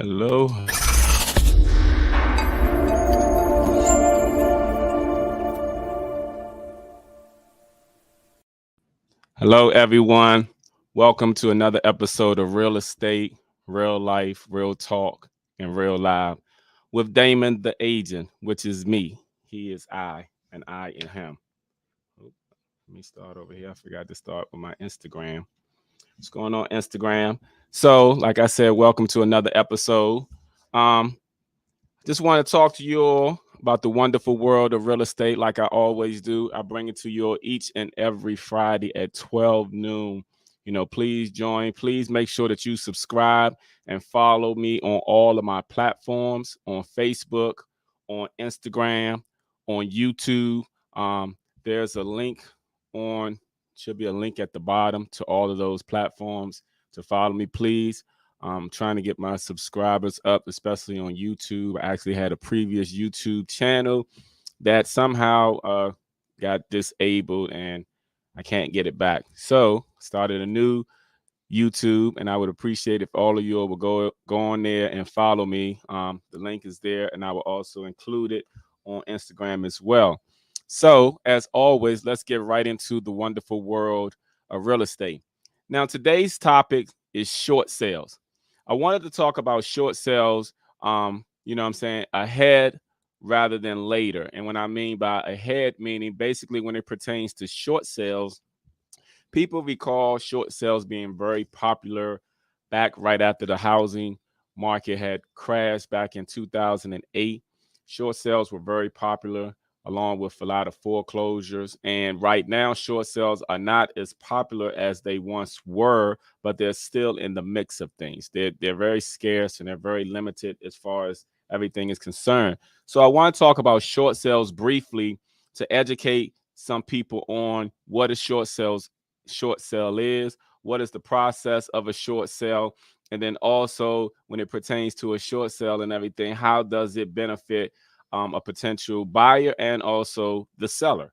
Hello. Hello, everyone. Welcome to another episode of Real Estate, Real Life, Real Talk, and Real Live with Damon the Agent, which is me. He is I, and I am him. Let me start over here. I forgot to start with my Instagram. What's going on, Instagram? So, like I said, welcome to another episode. Um, Just want to talk to you all about the wonderful world of real estate, like I always do. I bring it to you all each and every Friday at 12 noon. Please join. Please make sure that you subscribe and follow me on all of my platforms on Facebook, on Instagram, on YouTube. There's a link should be a link at the bottom to all of those platforms to follow me, please. I'm trying to get my subscribers up, especially on YouTube. I actually had a previous YouTube channel that somehow got disabled and I can't get it back. So started a new YouTube, and I would appreciate if all of you will go on there and follow me. The link is there, and I will also include it on Instagram as well. So as always, let's get right into the wonderful world of real estate. Now, today's topic is short sales. I wanted to talk about short sales, ahead rather than later. And what I mean by ahead, meaning basically when it pertains to short sales, people recall short sales being very popular back right after the housing market had crashed back in 2008. Short sales were very popular along with a lot of foreclosures. And right now, short sales are not as popular as they once were, but they're still in the mix of things. They're very scarce and they're very limited as far as everything is concerned. So I want to talk about short sales briefly to educate some people on what a short sale is, what is the process of a short sale, and then also when it pertains to a short sale and everything, how does it benefit a potential buyer and also the seller.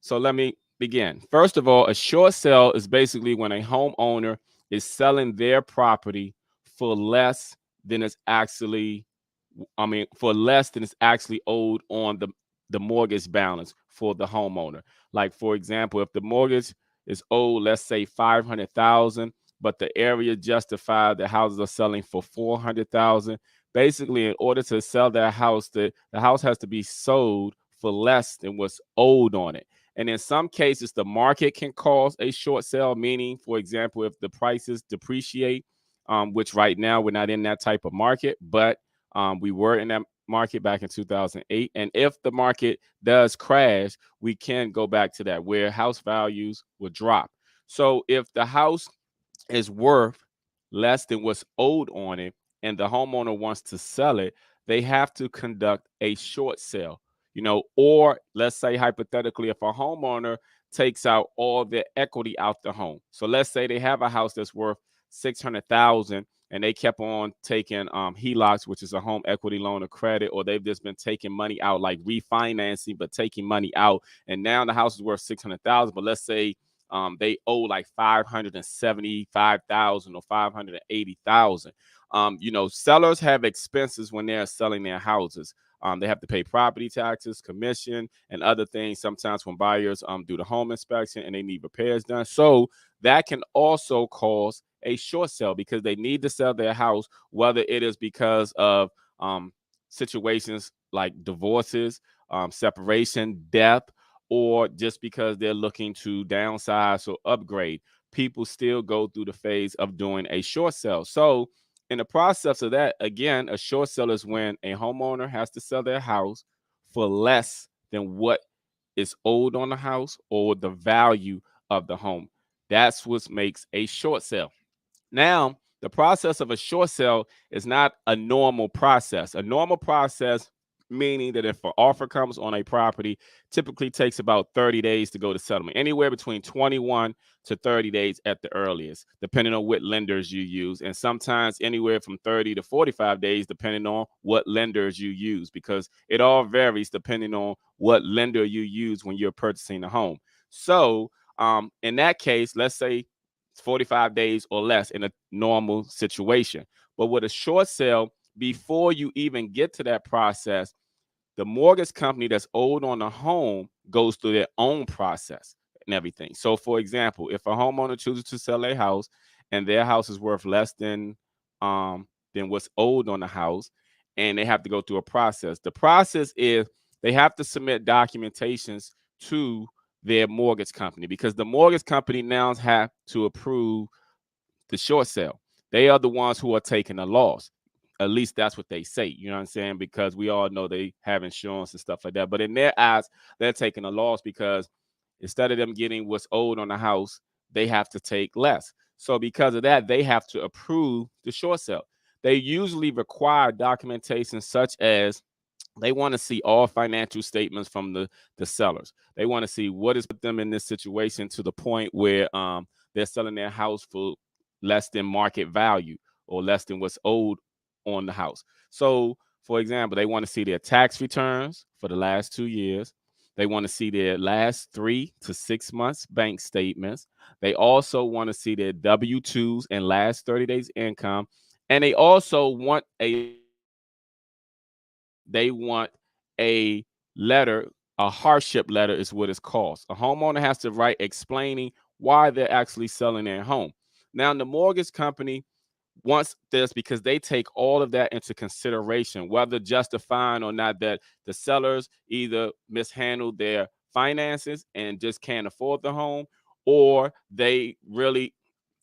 So let me begin. First of all, a short sale is basically when a homeowner is selling their property for less than it's actually, for less than it's actually owed on the mortgage balance for the homeowner. Like, for example, if the mortgage is owed, let's say 500,000, but the area justified the houses are selling for 400,000. Basically, in order to sell that house, the house has to be sold for less than what's owed on it. And in some cases, the market can cause a short sale, meaning, for example, if the prices depreciate, which right now we're not in that type of market, but we were in that market back in 2008. And if the market does crash, we can go back to that where house values will drop. So if the house is worth less than what's owed on it and the homeowner wants to sell it, they have to conduct a short sale. Or let's say hypothetically, if a homeowner takes out all their equity out the home. So let's say they have a house that's worth 600,000 and they kept on taking HELOCs, which is a home equity loan or credit, or they've just been taking money out, like refinancing, but taking money out. And now the house is worth 600,000, but let's say they owe like 575,000 or 580,000. Sellers have expenses when they're selling their houses. They have to pay property taxes, commission, and other things. Sometimes when buyers do the home inspection and they need repairs done. So that can also cause a short sale because they need to sell their house, whether it is because of situations like divorces, separation, death, or just because they're looking to downsize or upgrade. People still go through the phase of doing a short sale. So in the process of that, again, a short sale is when a homeowner has to sell their house for less than what is owed on the house or the value of the home. That's what makes a short sale. Now, the process of a short sale is not a normal process. A normal process, meaning that if an offer comes on a property, typically takes about 30 days to go to settlement, anywhere between 21 to 30 days at the earliest, depending on what lenders you use. And sometimes anywhere from 30 to 45 days, depending on what lenders you use, because it all varies depending on what lender you use when you're purchasing a home. So in that case, let's say 45 days or less in a normal situation. But with a short sale, before you even get to that process, the mortgage company that's owed on the home goes through their own process and everything. So, for example, if a homeowner chooses to sell a house and their house is worth less than what's owed on the house, and they have to go through a process. The process is they have to submit documentations to their mortgage company because the mortgage company now have to approve the short sale. They are the ones who are taking the loss. At least that's what they say. You know what I'm saying? Because we all know they have insurance and stuff like that. But in their eyes, they're taking a loss because instead of them getting what's owed on the house, they have to take less. So because of that, they have to approve the short sale. They usually require documentation such as they want to see all financial statements from the sellers. They want to see what has put them in this situation to the point where they're selling their house for less than market value or less than what's owed on the house. So, for example, they want to see their tax returns for the last 2 years. They want to see their last 3 to 6 months bank statements. They also want to see their W-2s and last 30 days income. And they want a letter, a hardship letter is what it's called. A homeowner has to write explaining why they're actually selling their home. Now, the mortgage company wants this because they take all of that into consideration, whether justifying or not that the sellers either mishandled their finances and just can't afford the home, or they really,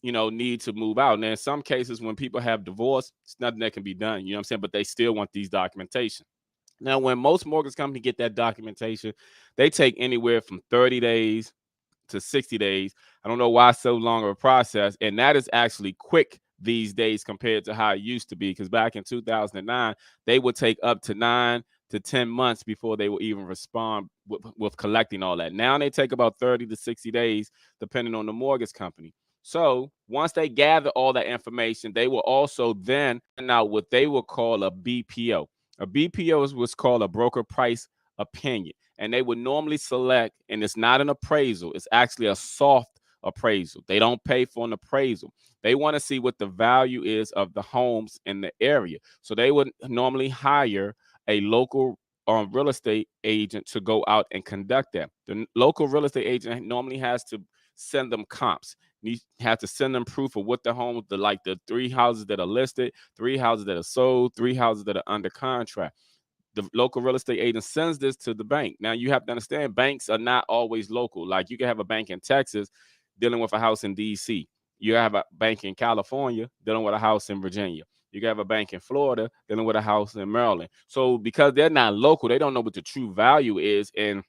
need to move out. And in some cases, when people have divorce, it's nothing that can be done. You know what I'm saying? But they still want these documentation. Now, when most mortgage companies get that documentation, they take anywhere from 30 days to 60 days. I don't know why it's so long of a process. And that is actually quick these days compared to how it used to be. Because back in 2009, they would take up to 9 to 10 months before they will even respond with collecting all that. Now they take about 30 to 60 days, depending on the mortgage company. So once they gather all that information, they will also then send out what they will call a BPO. A BPO is what's called a broker price opinion. And they would normally select, and it's not an appraisal, it's actually a soft appraisal. They don't pay for an appraisal. They want to see what the value is of the homes in the area. So they would normally hire a local real estate agent to go out and conduct that. The local real estate agent normally has to send them comps. You have to send them proof of what the homes, like the 3 houses that are listed, 3 houses that are sold, 3 houses that are under contract. The local real estate agent sends this to the bank. Now you have to understand banks are not always local. Like you can have a bank in Texas dealing with a house in DC. You have a bank in California dealing with a house in Virginia. You can have a bank in Florida dealing with a house in Maryland. So because they're not local, they don't know what the true value is. And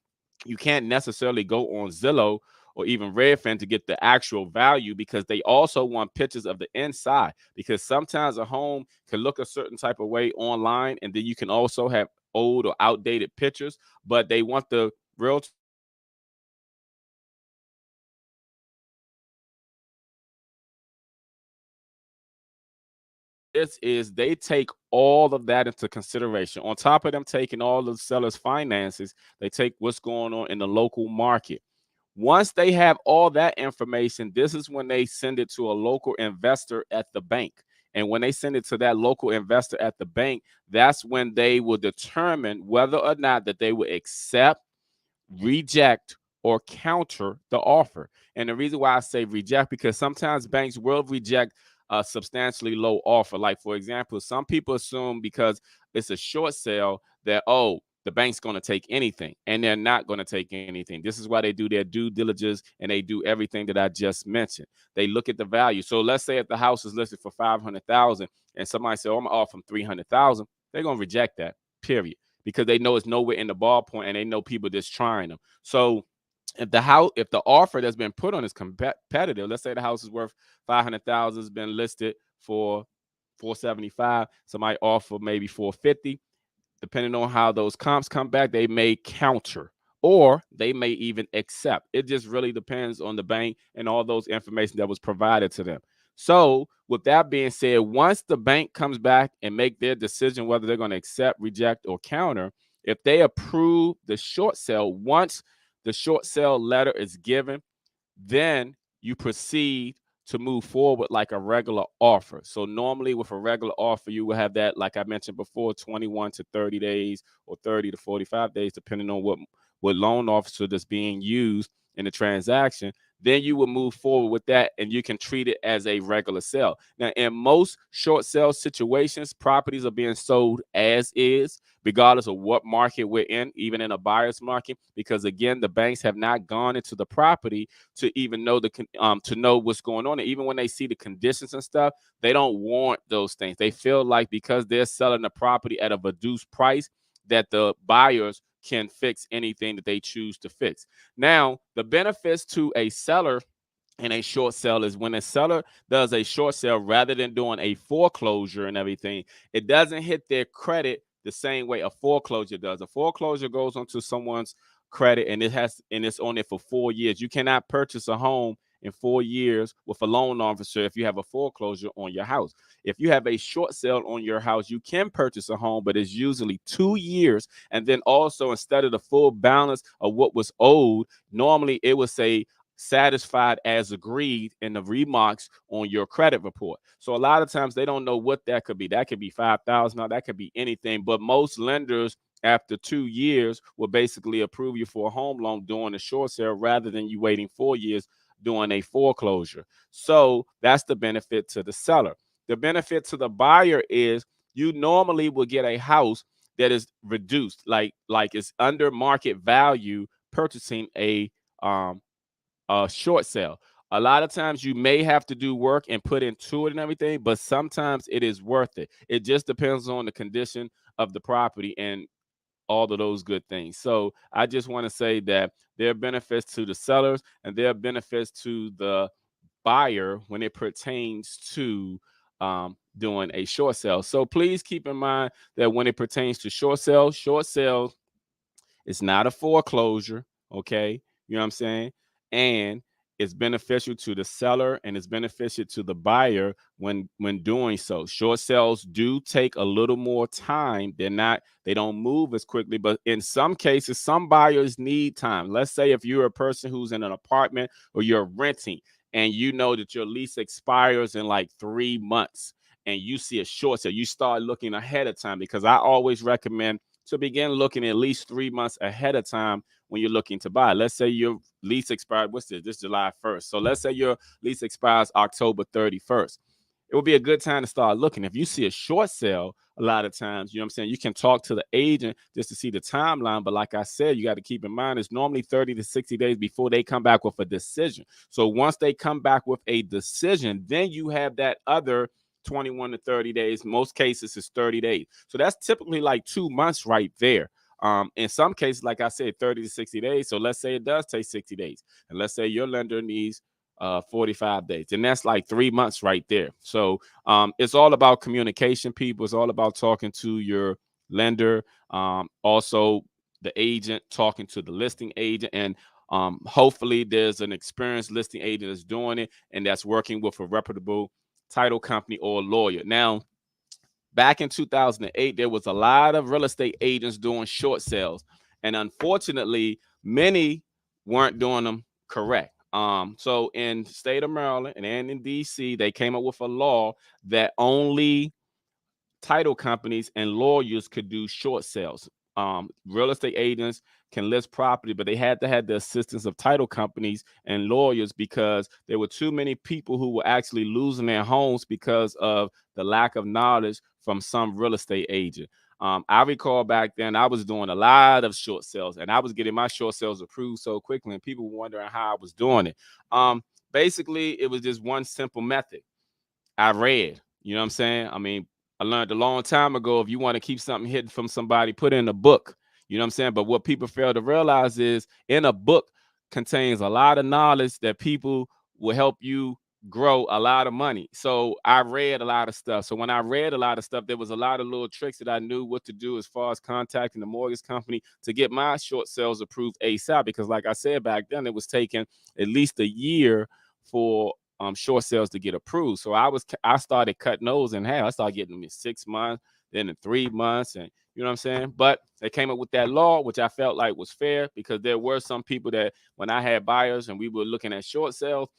you can't necessarily go on Zillow or even Redfin to get the actual value because they also want pictures of the inside, because sometimes a home can look a certain type of way online and then you can also have old or outdated pictures, but they want the real this is they take all of that into consideration. On top of them taking all the seller's finances, they take what's going on in the local market. Once they have all that information, this is when they send it to a local investor at the bank. And when they send it to that local investor at the bank, that's when they will determine whether or not that they will accept, reject, or counter the offer. And the reason why I say reject, because sometimes banks will reject a substantially low offer. Like, for example, some people assume because it's a short sale that, oh, the bank's going to take anything, and they're not going to take anything. This is why they do their due diligence and they do everything that I just mentioned. They look at the value. So let's say if the house is listed for 500,000 and somebody said, oh, I'm going to offer them 300,000, they're going to reject that, period, because they know it's nowhere in the ballpoint and they know people just trying them. So if the offer that's been put on is competitive, let's say the house is worth 500,000, has been listed for 475, somebody offer maybe 450. Depending on how those comps come back, they may counter or they may even accept. It just really depends on the bank and all those information that was provided to them. So with that being said, once the bank comes back and make their decision whether they're going to accept, reject, or counter, if they approve the short sale, once the short sale letter is given, then you proceed to move forward like a regular offer. So normally with a regular offer, you will have that, like I mentioned before, 21 to 30 days or 30 to 45 days, depending on what loan officer that's being used in the transaction. Then you will move forward with that and you can treat it as a regular sale. Now, in most short sale situations, properties are being sold as is, regardless of what market we're in, even in a buyer's market, because again, the banks have not gone into the property to even know to know what's going on. And even when they see the conditions and stuff, they don't want those things. They feel like because they're selling the property at a reduced price, that the buyers can fix anything that they choose to fix. Now, the benefits to a seller in a short sale is when a seller does a short sale rather than doing a foreclosure and everything, it doesn't hit their credit the same way a foreclosure does. A foreclosure goes onto someone's credit and it's on it for 4 years. You cannot purchase a home in 4 years with a loan officer if you have a foreclosure on your house. If you have a short sale on your house, you can purchase a home, but it's usually 2 years. And then also, instead of the full balance of what was owed, normally it would say satisfied as agreed in the remarks on your credit report. So a lot of times they don't know what that could be. That could be 5,000, or that could be anything. But most lenders after 2 years will basically approve you for a home loan during a short sale rather than you waiting 4 years doing a foreclosure. So that's the benefit to the seller. The benefit to the buyer is you normally will get a house that is reduced, like it's under market value, purchasing a short sale. A lot of times you may have to do work and put into it and everything, but sometimes it is worth it. It just depends on the condition of the property and all of those good things. So I just want to say that there are benefits to the sellers and there are benefits to the buyer when it pertains to doing a short sale. So please keep in mind that when it pertains to short sales, it's not a foreclosure, okay? You know what I'm saying? And it's beneficial to the seller and it's beneficial to the buyer when doing so. Short sales do take a little more time. They don't move as quickly, but in some cases, some buyers need time. Let's say if you're a person who's in an apartment or you're renting and you know that your lease expires in like 3 months and you see a short sale, you start looking ahead of time, because I always recommend to begin looking at least 3 months ahead of time when you're looking to buy. Let's say your lease expired, what's this? This July 1st. So let's say your lease expires October 31st. It would be a good time to start looking. If you see a short sale, a lot of times, you know what I'm saying, you can talk to the agent just to see the timeline. But like I said, you got to keep in mind it's normally 30 to 60 days before they come back with a decision. So once they come back with a decision, then you have that other 21 to 30 days. Most cases is 30 days. So that's typically like 2 months right there. In some cases, like I said, 30 to 60 days. So let's say it does take 60 days. And let's say your lender needs 45 days. And that's like 3 months right there. So it's all about communication, people. It's all about talking to your lender. Also, the agent talking to the listing agent. And hopefully there's an experienced listing agent that's doing it and that's working with a reputable title company or lawyer. Now, back in 2008, there was a lot of real estate agents doing short sales, and unfortunately, many weren't doing them correct. So in state of Maryland and in DC, they came up with a law that only title companies and lawyers could do short sales. Real estate agents can list property, but they had to have the assistance of title companies and lawyers because there were too many people who were actually losing their homes because of the lack of knowledge from some real estate agent. I recall back then I was doing a lot of short sales and I was getting my short sales approved so quickly and people were wondering how I was doing it. Basically, it was just one simple method. I read, you know what I'm saying? I mean, I learned a long time ago, if you want to keep something hidden from somebody, put it in a book, you know what I'm saying? But what people fail to realize is in a book contains a lot of knowledge that people will help you grow a lot of money. So I read a lot of stuff. So when I read a lot of stuff, there was a lot of little tricks that I knew what to do as far as contacting the mortgage company to get my short sales approved ASAP. Because like I said, back then it was taking at least a year for short sales to get approved. So I started cutting those in half. I started getting them in 6 months, then in 3 months, and you know what I'm saying? But they came up with that law, which I felt like was fair because there were some people that when I had buyers and we were looking at short sales,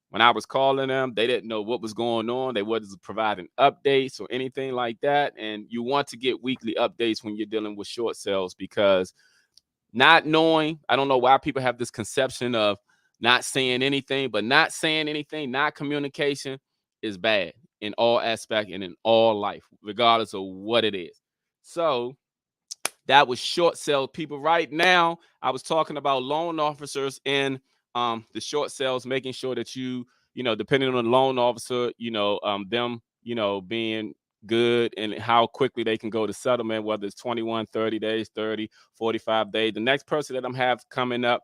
When I was calling them, they didn't know what was going on. They wasn't providing updates or anything like that. And you want to get weekly updates when you're dealing with short sales, because not knowing, I don't know why people have this conception of not saying anything, but not saying anything, not communication is bad in all aspects and in all life, regardless of what it is. So that was short sales people. Right now, I was talking about loan officers and the short sales, making sure that depending on the loan officer, them, being good and how quickly they can go to settlement, whether it's 21, 30 days, 30, 45 days. The next person that I'm have coming up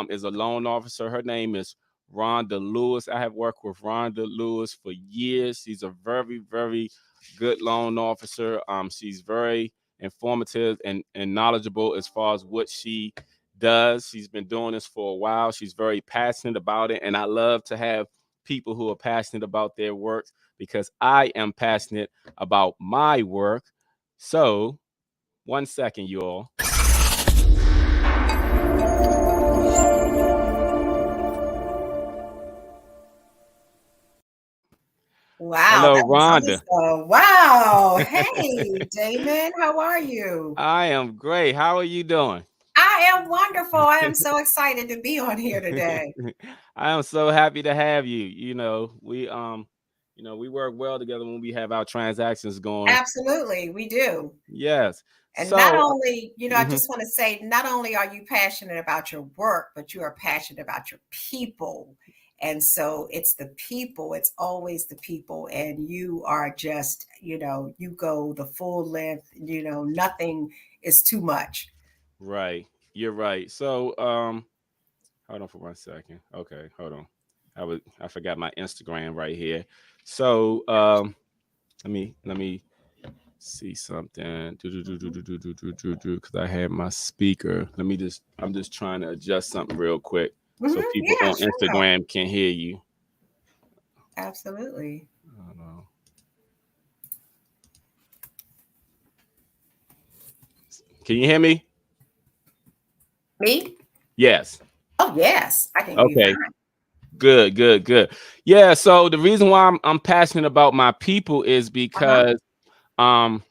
is a loan officer. Her name is Rhonda Lewis. I have worked with Rhonda Lewis for years. She's a very, very good loan officer. She's very informative and knowledgeable as far as what she does. She's been doing this for a while. She's very passionate about it. And I love to have people who are passionate about their work, because I am passionate about my work. So, one second, you all. Wow, Hello, that was Rhonda. awesome. Wow. Hey, Damon, how are you? I am great. How are you doing? I am wonderful. I am so excited to be on here today. I am so happy to have you. We work well together when we have our transactions going. Absolutely, we do. Yes. And not So, only, I mhm, just want to say, not only are you passionate about your work, but you are passionate about your people. And so it's the people, it's always the people. And you are just, you go the full length, nothing is too much. right. You're right. So, hold on for 1 second. Okay, hold on. I forgot my Instagram right here. So, let me see something. Mhm. Because I had my speaker. I'm just trying to adjust something real quick so people Yeah, on sure. Instagram can hear you. Absolutely. Hold on. Can you hear me? Me? Yes. Oh, yes, I can hear you Okay. fine. Good, good, good. Yeah, so the reason why I'm passionate about my people is Uh-huh. because um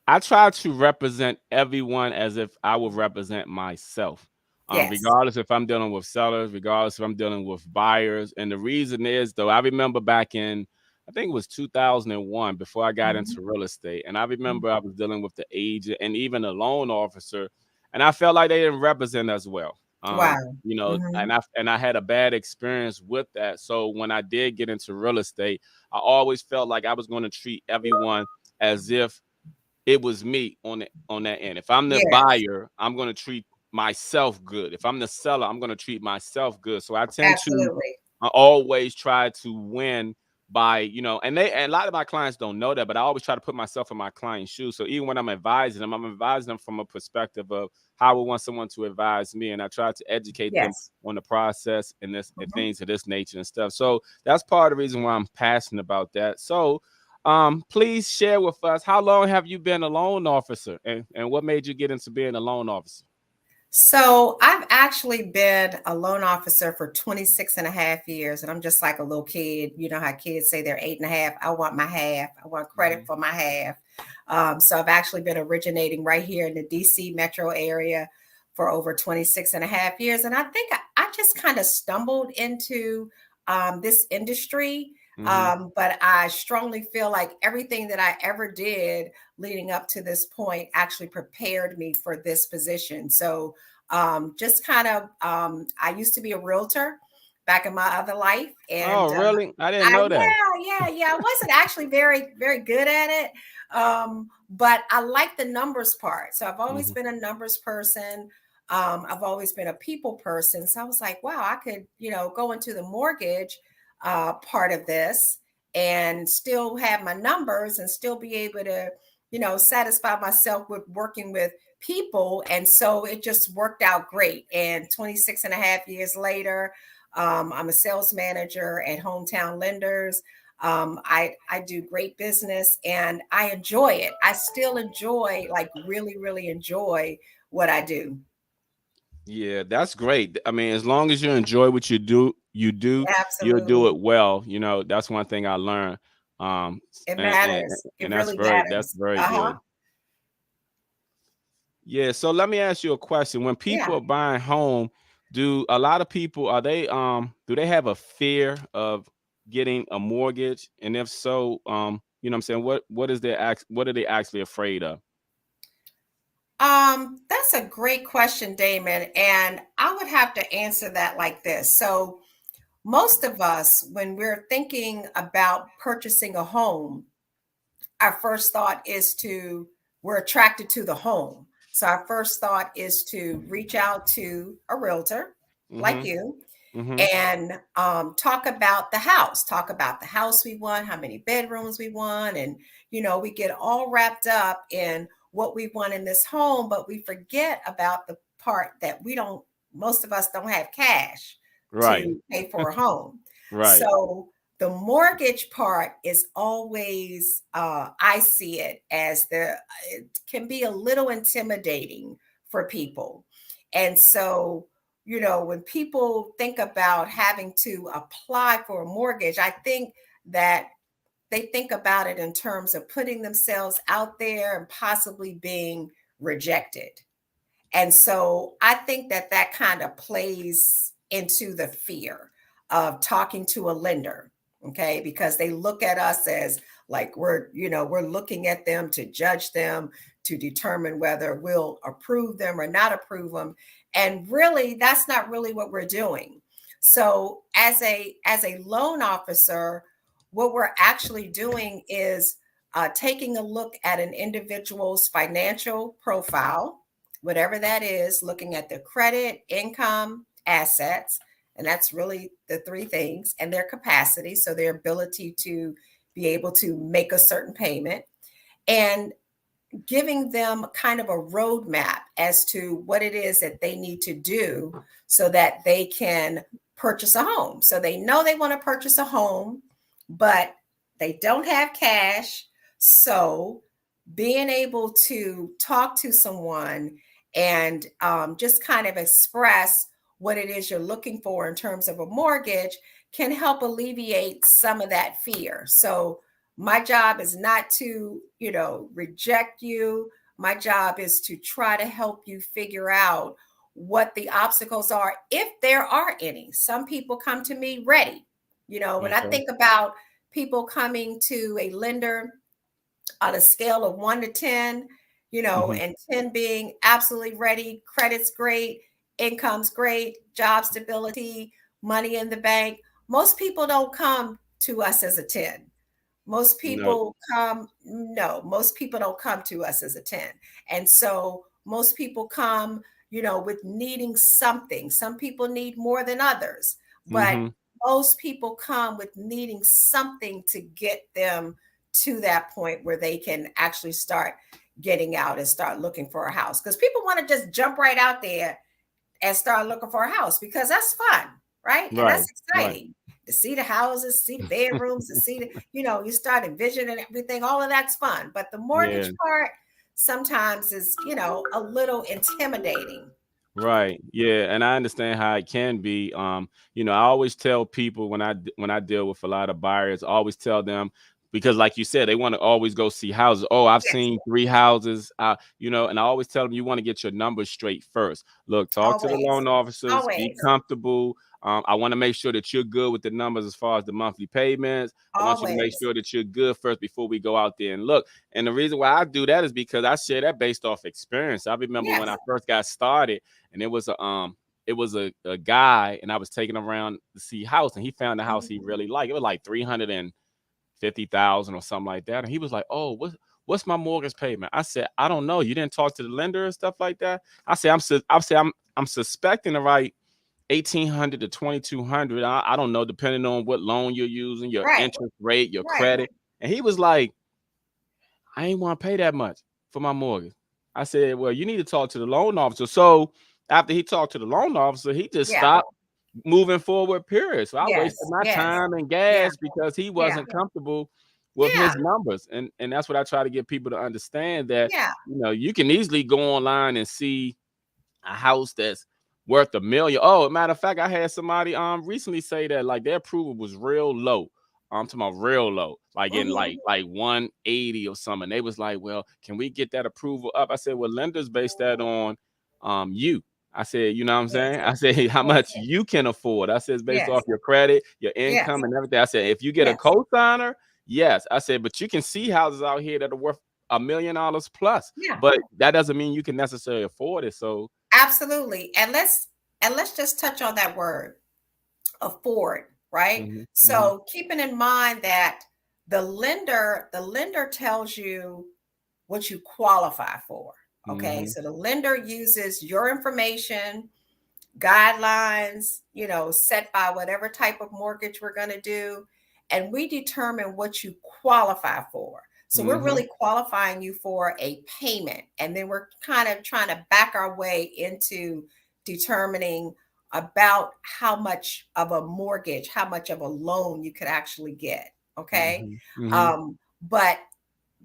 I try to represent everyone as if I would represent myself. Yes. Regardless if I'm dealing with sellers, regardless if I'm dealing with buyers. And the reason is, though, I remember back in, I think it was 2001, before I got Mhm. into real estate. And I Mhm. remember I was dealing with the agent and even a loan officer, and I felt like they didn't represent us well. Wow. And Mhm. I had a bad experience with that. So when I did get into real estate, I always felt like I was going to treat everyone as if it was me on that end. If I'm the Yes, buyer, I'm going to treat myself good. If I'm the seller, I'm going to treat myself good. So I tend to absolutely. always try to win by, and a lot of my clients don't know that, but I always try to put myself in my client's shoes. So even when I'm advising them from a perspective of how I would want someone to advise me, and I try to educate them Yes. on the process and this and Mhm. things of this nature and stuff. So that's part of the reason why I'm passionate about that. So please share with us, how long have you been a loan officer, and what made you get into being a loan officer? So I've actually been a loan officer for 26 and a half years. And I'm just like a little kid. You know how kids say they're 8.5. I want my half. I want credit Mhm. for my half. So I've actually been originating right here in the DC metro area for over 26 and a half years. And I think I just kind of stumbled into this industry. Mhm. But I strongly feel like everything that I ever did leading up to this point actually prepared me for this position. So just kind of, I used to be a realtor back in my other life, and Oh, really? I didn't I know that. yeah, I wasn't actually very good at it, but I like the numbers part. So I've always Mhm. been a numbers person. I've always been a people person. So I was like, wow, I could go into the mortgage part of this and still have my numbers and still be able to satisfy myself with working with people. And so it just worked out great. And 26 and a half years later, I'm a sales manager at Hometown Lenders. I do great business and I enjoy it. I still enjoy, like, really enjoy what I do. Yeah, that's great. I mean, as long as you enjoy what you do, you do, you'll do Absolutely. it well. That's one thing I learned. It And, and, matters. It and that's really that's matters. very Uh-huh. good. Yeah. So let me ask you a question. When Yeah. people are buying home, do a lot of people, do they have a fear of getting a mortgage? And if so, what I'm saying, what are they actually afraid of? That's a great question, Damon. And I would have to answer that like this. So most of us, when we're thinking about purchasing a home, our first thought is we're attracted to the home. So our first thought is to reach out to a realtor like Mm-hmm. you Mm-hmm. and talk about the house we want, how many bedrooms we want. And, we get all wrapped up in what we want in this home, but we forget about the part that most of us don't have cash Right. to pay for a home. Right. So the mortgage part is always, I see it as it can be a little intimidating for people. And so, when people think about having to apply for a mortgage, I think that they think about it in terms of putting themselves out there and possibly being rejected. And so I think that kind of plays into the fear of talking to a lender, okay? Because they look at us as like we're looking at them to judge them, to determine whether we'll approve them or not approve them. And really, that's not really what we're doing. So as a loan officer, what we're actually doing is taking a look at an individual's financial profile, whatever that is, looking at their credit, income, assets, and that's really the three things, and their capacity, so their ability to be able to make a certain payment, and giving them kind of a roadmap as to what it is that they need to do so that they can purchase a home. So they know they want to purchase a home, but they don't have cash. So being able to talk to someone and just kind of express what it is you're looking for in terms of a mortgage can help alleviate some of that fear. So my job is not to, reject you. My job is to try to help you figure out what the obstacles are, if there are any. Some people come to me ready. When I Okay. think about people coming to a lender on a scale of 1 to 10, Mm-hmm. and 10 being absolutely ready, credit's great, income's great, job stability, money in the bank. Most people don't come to us as a 10. Most No. people come, no, most people don't come to us as a 10. And so most people come, with needing something. Some people need more than others, but Mm-hmm. most people come with needing something to get them to that point where they can actually start getting out and start looking for a house. Because people want to just jump right out there and start looking for a house because that's fun, right? And Right. that's Right. exciting to see the houses, see the bedrooms, to see you start envisioning everything. All of that's fun. But the mortgage Yeah. part sometimes is, a little intimidating. Right. Yeah, and I understand how it can be. I always tell people when I deal with a lot of buyers, I always tell them, because like you said, they want to always go see houses. Oh, I've Yes, seen 3 houses. And I always tell them you want to get your numbers straight first. Look, talk to the always, loan officers, be always, comfortable. I want to make sure that you're good with the numbers as far as the monthly payments. I want you to make always. sure that you're good first before we go out there and look. And the reason why I do that is because I share that based off experience. I remember when I Yes. first got started, and it was a guy, and I was taking him around to see house, and he found a house Mhm. he really liked. It was like 350,000 or something like that. And he was like, "Oh, what's my mortgage payment?" I said, "I don't know. You didn't talk to the lender and stuff like that." I'm suspecting the right 1,800 to 2,200. I don't know, depending on what loan you're using, your Right, interest rate, your right. credit. And he was like, "I ain't want to pay that much for my mortgage." I said, "Well, you need to talk to the loan officer." So after he talked to the loan officer, he just Yeah. stopped moving forward, period. So I wasted Yes. my Yes. time and Yeah. gas because he Yeah. wasn't comfortable with Yeah. his numbers. And that's what I try to get people to understand, that Yeah. you can easily go online and see a house that's worth a million. Oh, matter of fact, I had somebody recently say that like their approval was real low. I'm talking about real low, like in Mhm. like 180 or something. They was like, well, can we get that approval up? I said, well, lenders base that on you. I said, you know what I'm Yes. saying? I said, hey, how Yes. much you can afford. I said, it's based off Yes. your credit, your Yes. income, and everything. I said, if you get a Yes. co-signer, yes. I said, but you can see houses out here that are worth $1 million plus, Yeah. but that doesn't mean you can necessarily afford it. So, Absolutely. And let's just touch on that word, afford, right? mhm, mhm, So keeping in mind that the lender tells you what you qualify for. Okay. mhm, So the lender uses your information, guidelines, set by whatever type of mortgage we're going to do. And we determine what you qualify for. So we're mhm, really qualifying you for a payment. And then we're kind of trying to back our way into determining about how much of a mortgage, how much of a loan you could actually get. Okay. mhm, mhm, But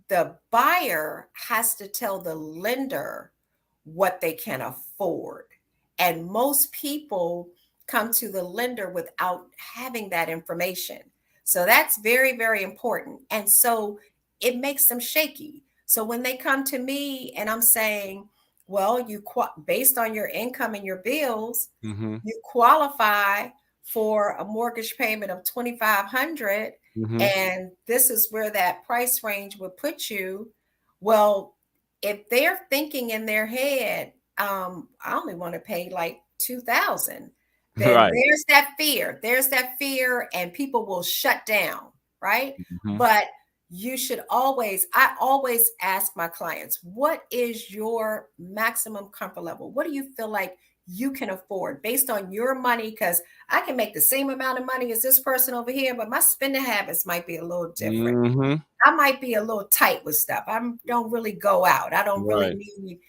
the buyer has to tell the lender what they can afford. And most people come to the lender without having that information. So that's very, very important. And so it makes them shaky. So when they come to me and I'm saying, well, based on your income and your bills, mhm, you qualify for a mortgage payment of 2,500, mhm. and this is where that price range would put you. Well, if they're thinking in their head, I only want to pay like 2,000, then Right. there's that fear, and people will shut down, right? Mhm, But I always ask my clients, what is your maximum comfort level? What do you feel like you can afford based on your money? Because I can make the same amount of money as this person over here, but my spending habits might be a little different. mhm. I might be a little tight with stuff. I don't really go out. I don't really Right, need,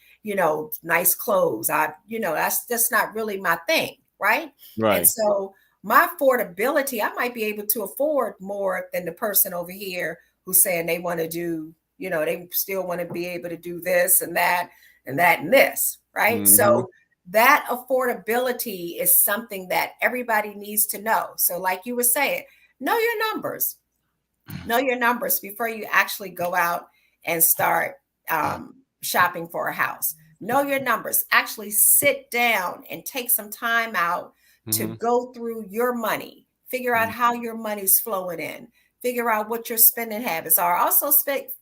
nice clothes. That's just not really my thing, right? And right. so my affordability, I might be able to afford more than the person over here who's saying they want to do, they still want to be able to do this and that and that and this, right? Mhm, So that affordability is something that everybody needs to know. So like you were saying, know your numbers, before you actually go out and start shopping for a house. Know your numbers. Actually sit down and take some time out to mhm, go through your money, figure out mhm, how your money's flowing in, figure out what your spending habits are. Also,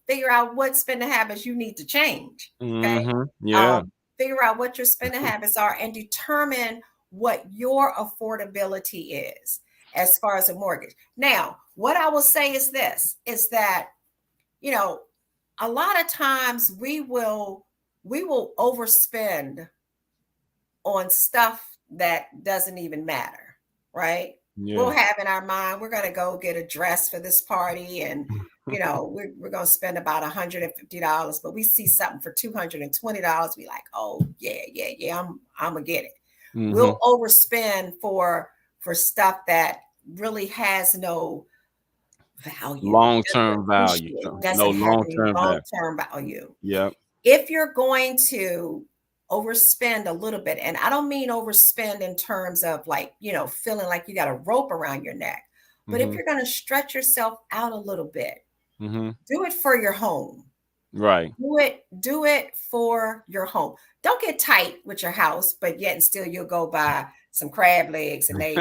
figure out what spending habits you need to change. Okay. mhm. Yeah. Figure out what your spending habits are and determine what your affordability is as far as a mortgage. Now, what I will say is this is that, you know, a lot of times we will overspend on stuff that doesn't even matter, right? We'll Yeah. have in our mind, we're going to go get a dress for this party, and we're going to spend about $150, but we see something for $220. We like, oh yeah, yeah, yeah, I'm gonna get it. We'll Mhm. overspend for stuff that really has no value, doesn't Long-term value. appreciate, No, no doesn't have any long-term value. long-term value. Yep. If you're going to overspend a little bit, and I don't mean overspend in terms of like, feeling like you got a rope around your neck, but if Mhm, you're going to stretch yourself out a little bit, mhm. do it for your home. Right. Do it for your home. Don't get tight with your house, but yet and still you'll go buy some crab legs, and that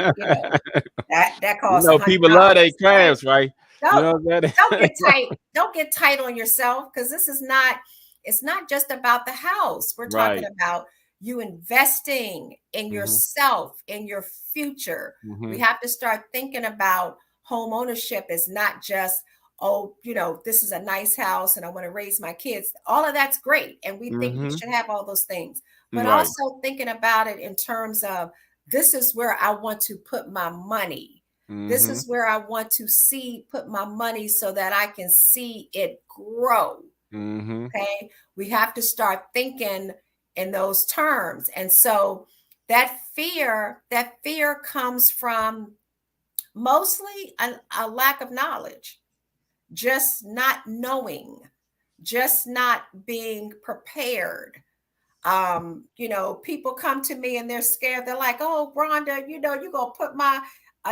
You costs a know, hundred people love their dollars, right? crabs, right? You Don't know what I'm don't saying? get tight. Don't get tight on yourself, because this is not it's not just about the house. We're talking Right. about you investing in Mhm, yourself, in your future. We mhm, have to start thinking about home ownership as not just, oh, this is a nice house and I want to raise my kids. All of that's great. And we think we mhm. should have all those things. But Right. also thinking about it in terms of, this is where I want to put my money. This Mhm, is where I want to put my money so that I can see it grow. mhm. Okay. We have to start thinking in those terms. And so that fear comes from mostly a lack of knowledge, just not knowing, just not being prepared. People come to me and they're scared. They're like, "Oh, Rhonda, you're gonna put my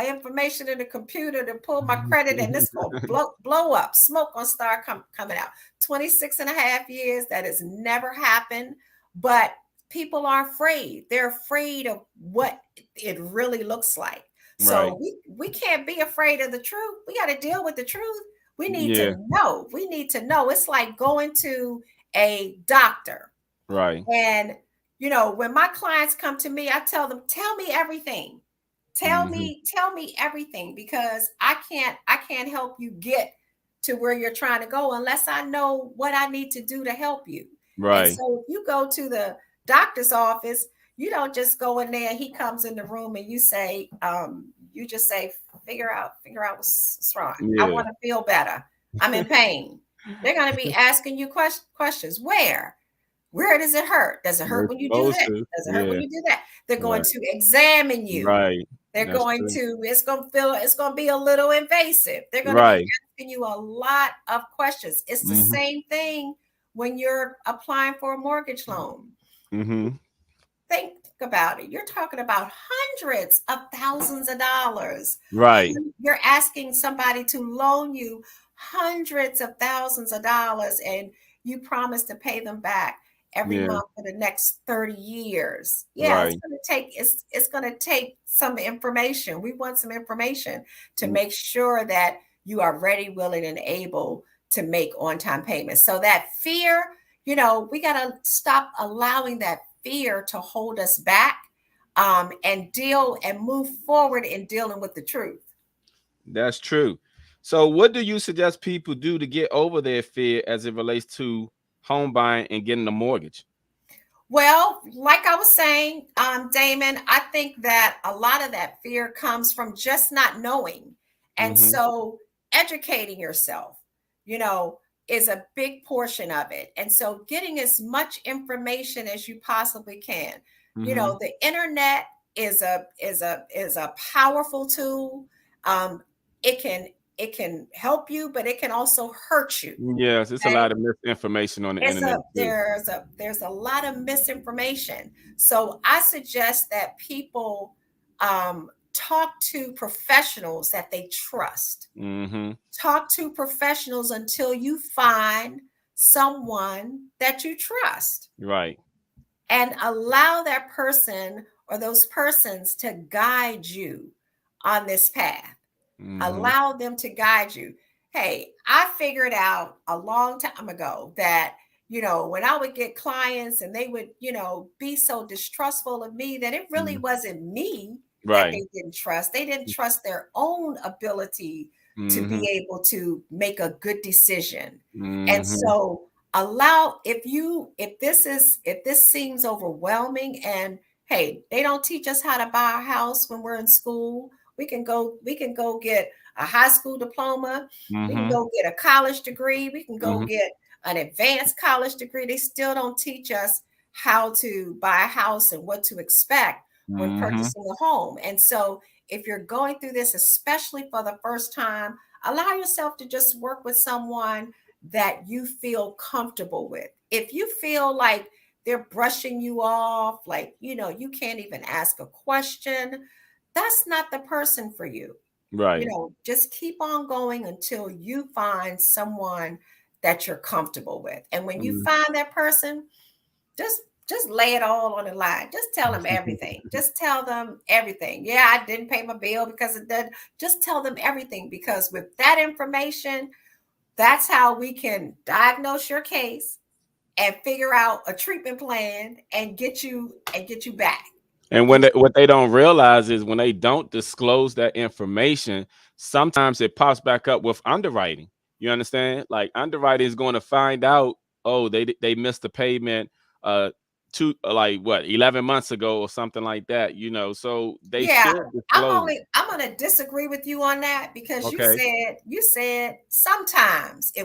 information in the computer to pull my credit, and this gonna blow up. Smoke gonna start coming out." 26 and a half years, that has never happened. But people are afraid. They're afraid of what it really looks like. Right. So we can't be afraid of the truth. We got to deal with the truth. We need to Yeah. know. We need to know. It's like going to a doctor. Right. And, when my clients come to me, I tell them, tell me everything. Hmm. Tell me everything, because I can't help you get to where you're trying to go unless I know what I need to do to help you. And Right. so if you go to the doctor's office, you don't just go in there, he comes in the room and you just say, figure out what's wrong. I Yeah. want to feel better. I'm in pain. They're going to be asking you questions. Where does it hurt? Does it hurt They're when you do supposed this? to. Does it hurt when Yeah. you do that? They're going Right. to examine you. Right. They're That's going true. to, it's going to be a little invasive. They're going to be Right. asking you a lot of questions. It's the Hmm. same thing when you're applying for a mortgage loan. Hmm. Think about it. You're talking about hundreds of thousands of dollars. Right. You're asking somebody to loan you hundreds of thousands of dollars, and you promise to pay them back every Yeah. month for the next 30 years. Yeah, Right. it's going to take some information. We want some information to Mm. make sure that you are ready, willing, and able to make on-time payments. So that fear, we got to stop allowing that fear to hold us back, and deal and move forward in dealing with the truth. That's true. So, what do you suggest people do to get over their fear as it relates to home buying and getting a mortgage? Well, like I was saying, Damon, I think that a lot of that fear comes from just not knowing. And Hmm. so educating yourself, you know, is a big portion of it. And so getting as much information as you possibly can. Hmm. The internet is a powerful tool. Um, it can help you, but it can also hurt you. Yes, it's a Okay. lot of misinformation on the It's internet a too. there's a lot of misinformation. So I suggest that people talk to professionals that they trust. Hmm. Talk to professionals until you find someone that you trust, Right. and allow that person or those persons to guide you on this path. Hmm. Allow them to guide you. Hey, I figured out a long time ago that, when I would get clients and they would, be so distrustful of me, that it really wasn't me that Right. they didn't trust. They didn't trust their own ability to Hmm. be able to make a good decision. And Hmm. so allow, if this seems overwhelming, and hey, they don't teach us how to buy a house when we're in school. We can go get a high school diploma. We can Hmm. go get a college degree. We can go Hmm. get an advanced college degree. They still don't teach us how to buy a house and what to expect when Hmm. purchasing a home. And so if you're going through this, especially for the first time, allow yourself to just work with someone that you feel comfortable with. If you feel like they're brushing you off, like, you can't even ask a question, that's not the person for you. Right. Just keep on going until you find someone that you're comfortable with. And when you Mm. find that person, just just lay it all on the line. Just tell them everything. Just tell them everything. Yeah, I didn't pay my bill because of that. Just tell them everything, because with that information, that's how we can diagnose your case and figure out a treatment plan and get you back. And Get what they don't realize is when they don't disclose that information, sometimes it pops back up with underwriting. You understand? Like underwriting is going to find out, oh, they missed the payment two like what 11 months ago or something like that, So they Yeah, should disclose it. I'm going to disagree with you on that, because you Okay. said you said sometimes we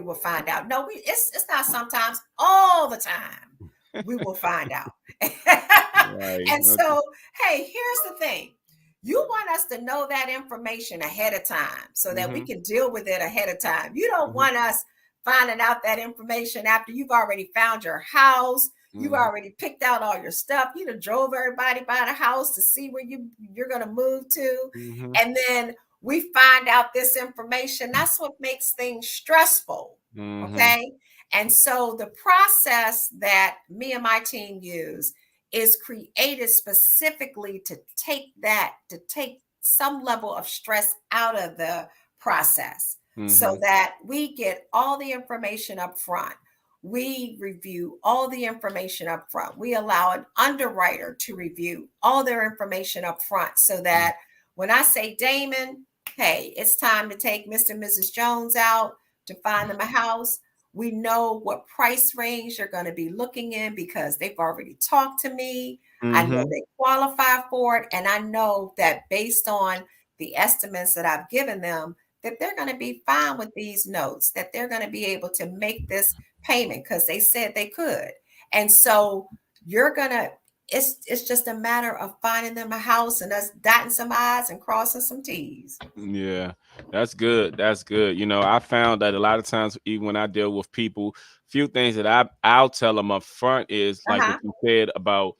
will find out. No, it's not sometimes, all the time we will find out. Right. And Okay. so, hey, here's the thing. You want us to know that information ahead of time so that we Hmm. can deal with it ahead of time. You don't Hmm. want us finding out that information after you've already found your house, You've Mhm. already picked out all your stuff. You done drove everybody by the house to see where you're gonna move to. Mhm. And then we find out this information. That's what makes things stressful. Mhm. Okay. And so the process that me and my team use is created specifically to take some level of stress out of the process so Mhm. that we get all the information up front. We review all the information up front. We allow an underwriter to review all their information up front so Mhm. that when I say, Damon, hey, it's time to take Mr. and Mrs. Jones out to find them a house, we know what price range they're going to be looking in because they've already talked to me. I know Mhm. they qualify for it. And I know that based on the estimates that I've given them, that they're going to be fine with these notes, that they're going to be able to make this payment because they said they could. And so you're going to, it's just a matter of finding them a house and us dotting some I's and crossing some T's. Yeah, that's good. That's good. I found that a lot of times, even when I deal with people, few things that I'll tell them up front is like what Uh-huh. you said about,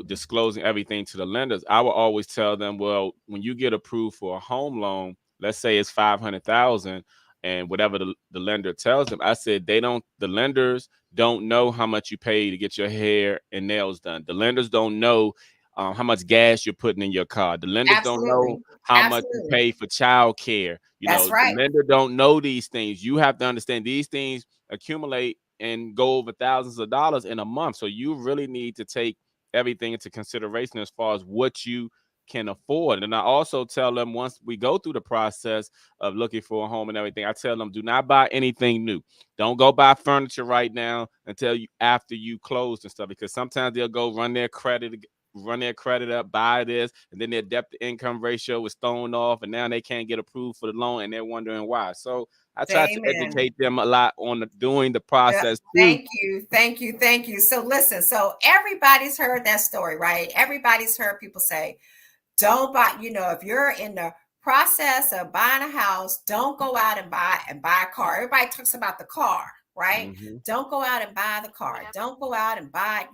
disclosing everything to the lenders. I will always tell them, well, when you get approved for a home loan, let's say it's 500,000, and whatever the lender tells them, I said the lenders don't know how much you pay to get your hair and nails done. The lenders don't know how much gas you're putting in your car. The lenders don't know Absolutely. how much you Absolutely. pay for child care. That's The right. lender don't know these things. You have to understand these things accumulate and go over thousands of dollars in a month. So you really need to take everything into consideration as far as what you can afford. And I also tell them once we go through the process of looking for a home and everything, I tell them do not buy anything new. Don't go buy furniture right now until you after you close and stuff because sometimes they'll go run their credit up, buy this, and then their debt to income ratio is thrown off, and now they can't get approved for the loan, and they're wondering why. So I try to Amen. educate them a lot on doing the Yeah, process too. thank you. Thank you. Thank you. So listen, so everybody's heard that story, right? Everybody's heard people say, don't buy, if you're in the process of buying a house, don't go out and buy a car. Everybody talks about the car, right? Hmm. Don't go out and buy the car. Don't go out and buy,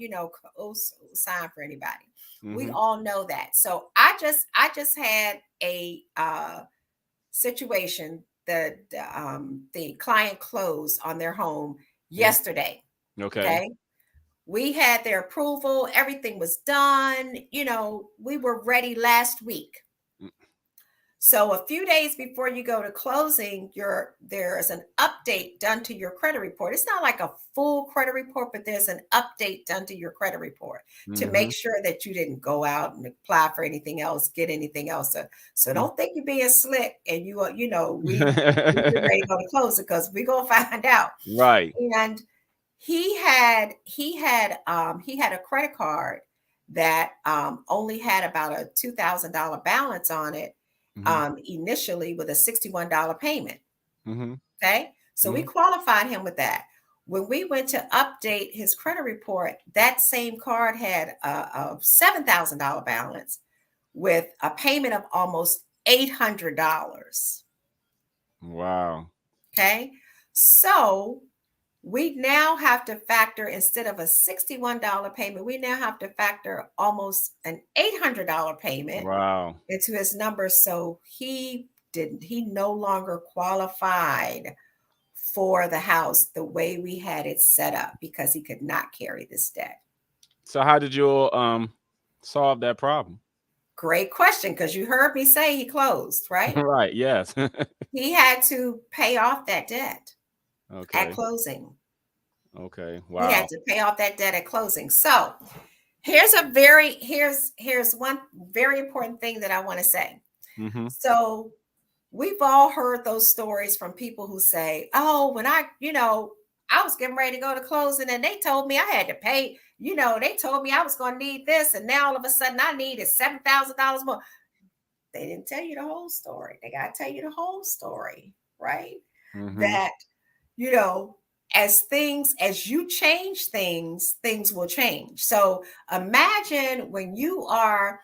sign for anybody. We Hmm. all know that. So I just had a situation that the client closed on their home yesterday. Okay. Okay. We had their approval, everything was done. We were ready last week. So a few days before you go to closing, there's an update done to your credit report. It's not like a full credit report, but there's an update done to your credit report to make Hmm. sure that you didn't go out and apply for anything else, get anything else. So don't think you're being slick and we get ready to go to close it because we're gonna find out. Right. And he had a credit card that only had about a $2,000 balance on it Hmm. initially with a $61 payment. Hmm. Okay. So we Hmm. qualified him with that. When we went to update his credit report, that same card had a $7,000 balance with a payment of almost $800. Wow. Okay. So we now have to factor, instead of a $61 payment, we now have to factor almost an $800 payment Wow. into his number. So he no longer qualified for the house the way we had it set up because he could not carry this debt. So how did you solve that problem? Great question, because you heard me say he closed, right? Right. Yes. He had to pay off that debt at Okay. closing. Okay. He had Wow. to pay off that debt at closing. So here's one very important thing that I want to say. Hmm. So we've all heard those stories from people who say, oh, when I was getting ready to go to closing and they told me I had to pay, they told me I was going to need this. And now all of a sudden I needed $7,000 more. They didn't tell you the whole story. They got to tell you the whole story, right? Hmm. That, you know, as you change things will change. So imagine when you are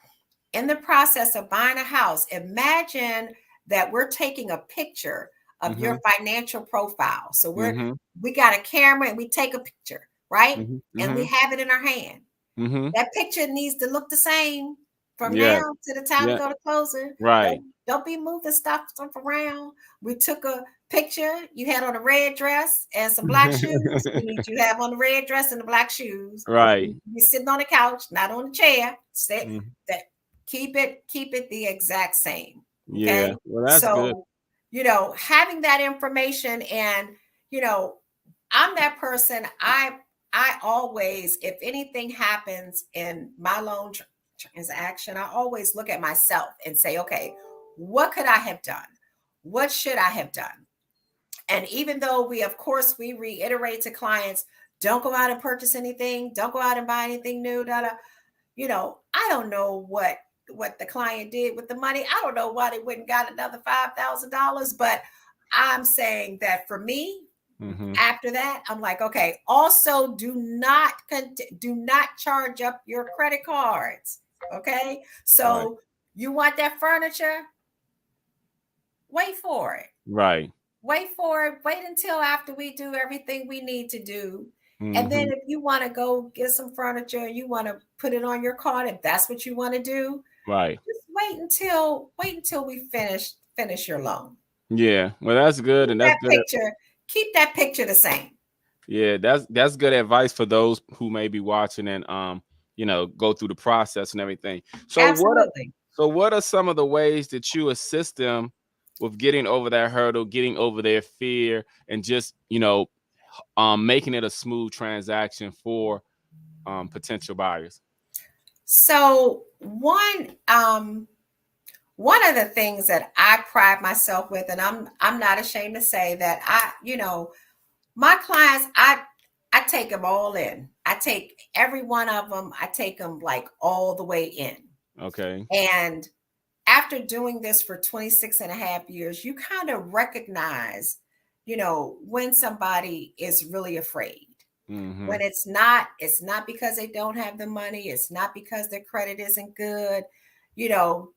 in the process of buying a house, imagine that we're taking a picture of Hmm. your financial profile. So Hmm. we got a camera and we take a picture. right? Mhm. And we Mhm. have it in our hand. Mhm. That picture needs to look the same from Yeah. now to the time we Yeah. go to closing. Right. Don't be moving stuff around. We took a picture. You had on a red dress and some black shoes. We need you to have on the red dress and the black shoes. Right. You sitting on the couch, not on the chair. Sit Mhm. that keep it the exact same. Yeah. Okay. Well, that's good. So, having that information and you know, I'm that person. I always, if anything happens in my loan transaction, I always look at myself and say, okay, what could I have done? What should I have done? And even though of course, we reiterate to clients, don't go out and purchase anything, don't go out and buy anything new, I don't know what the client did with the money. I don't know why they went and got another $5,000, but I'm saying that for me, Mhm. after that, I'm like, okay, also do not charge up your credit cards. Okay. Right. So you want that furniture, wait for it. Right. Wait for it. Wait until after we do everything we need to do. And then Mhm. if you want to go get some furniture and you want to put it on your card, if that's what you want to do, Right. just wait until we finish your loan. Yeah. Well, that's good, Keep and that's that good. picture, keep that picture the same. Yeah, that's good advice for those who may be watching and go through the process and everything. Absolutely. So what are some of the ways that you assist them with getting over that hurdle, getting over their fear, and just making it a smooth transaction for potential buyers? So one of the things that I pride myself with, and I'm not ashamed to say that my clients, I take them all in. I take every one of them, I take them like all the way in. Okay. And after doing this for 26 and a half years, you kind of recognize, when somebody is really afraid. When Mhm. it's not because they don't have the money, it's not because their credit isn't good,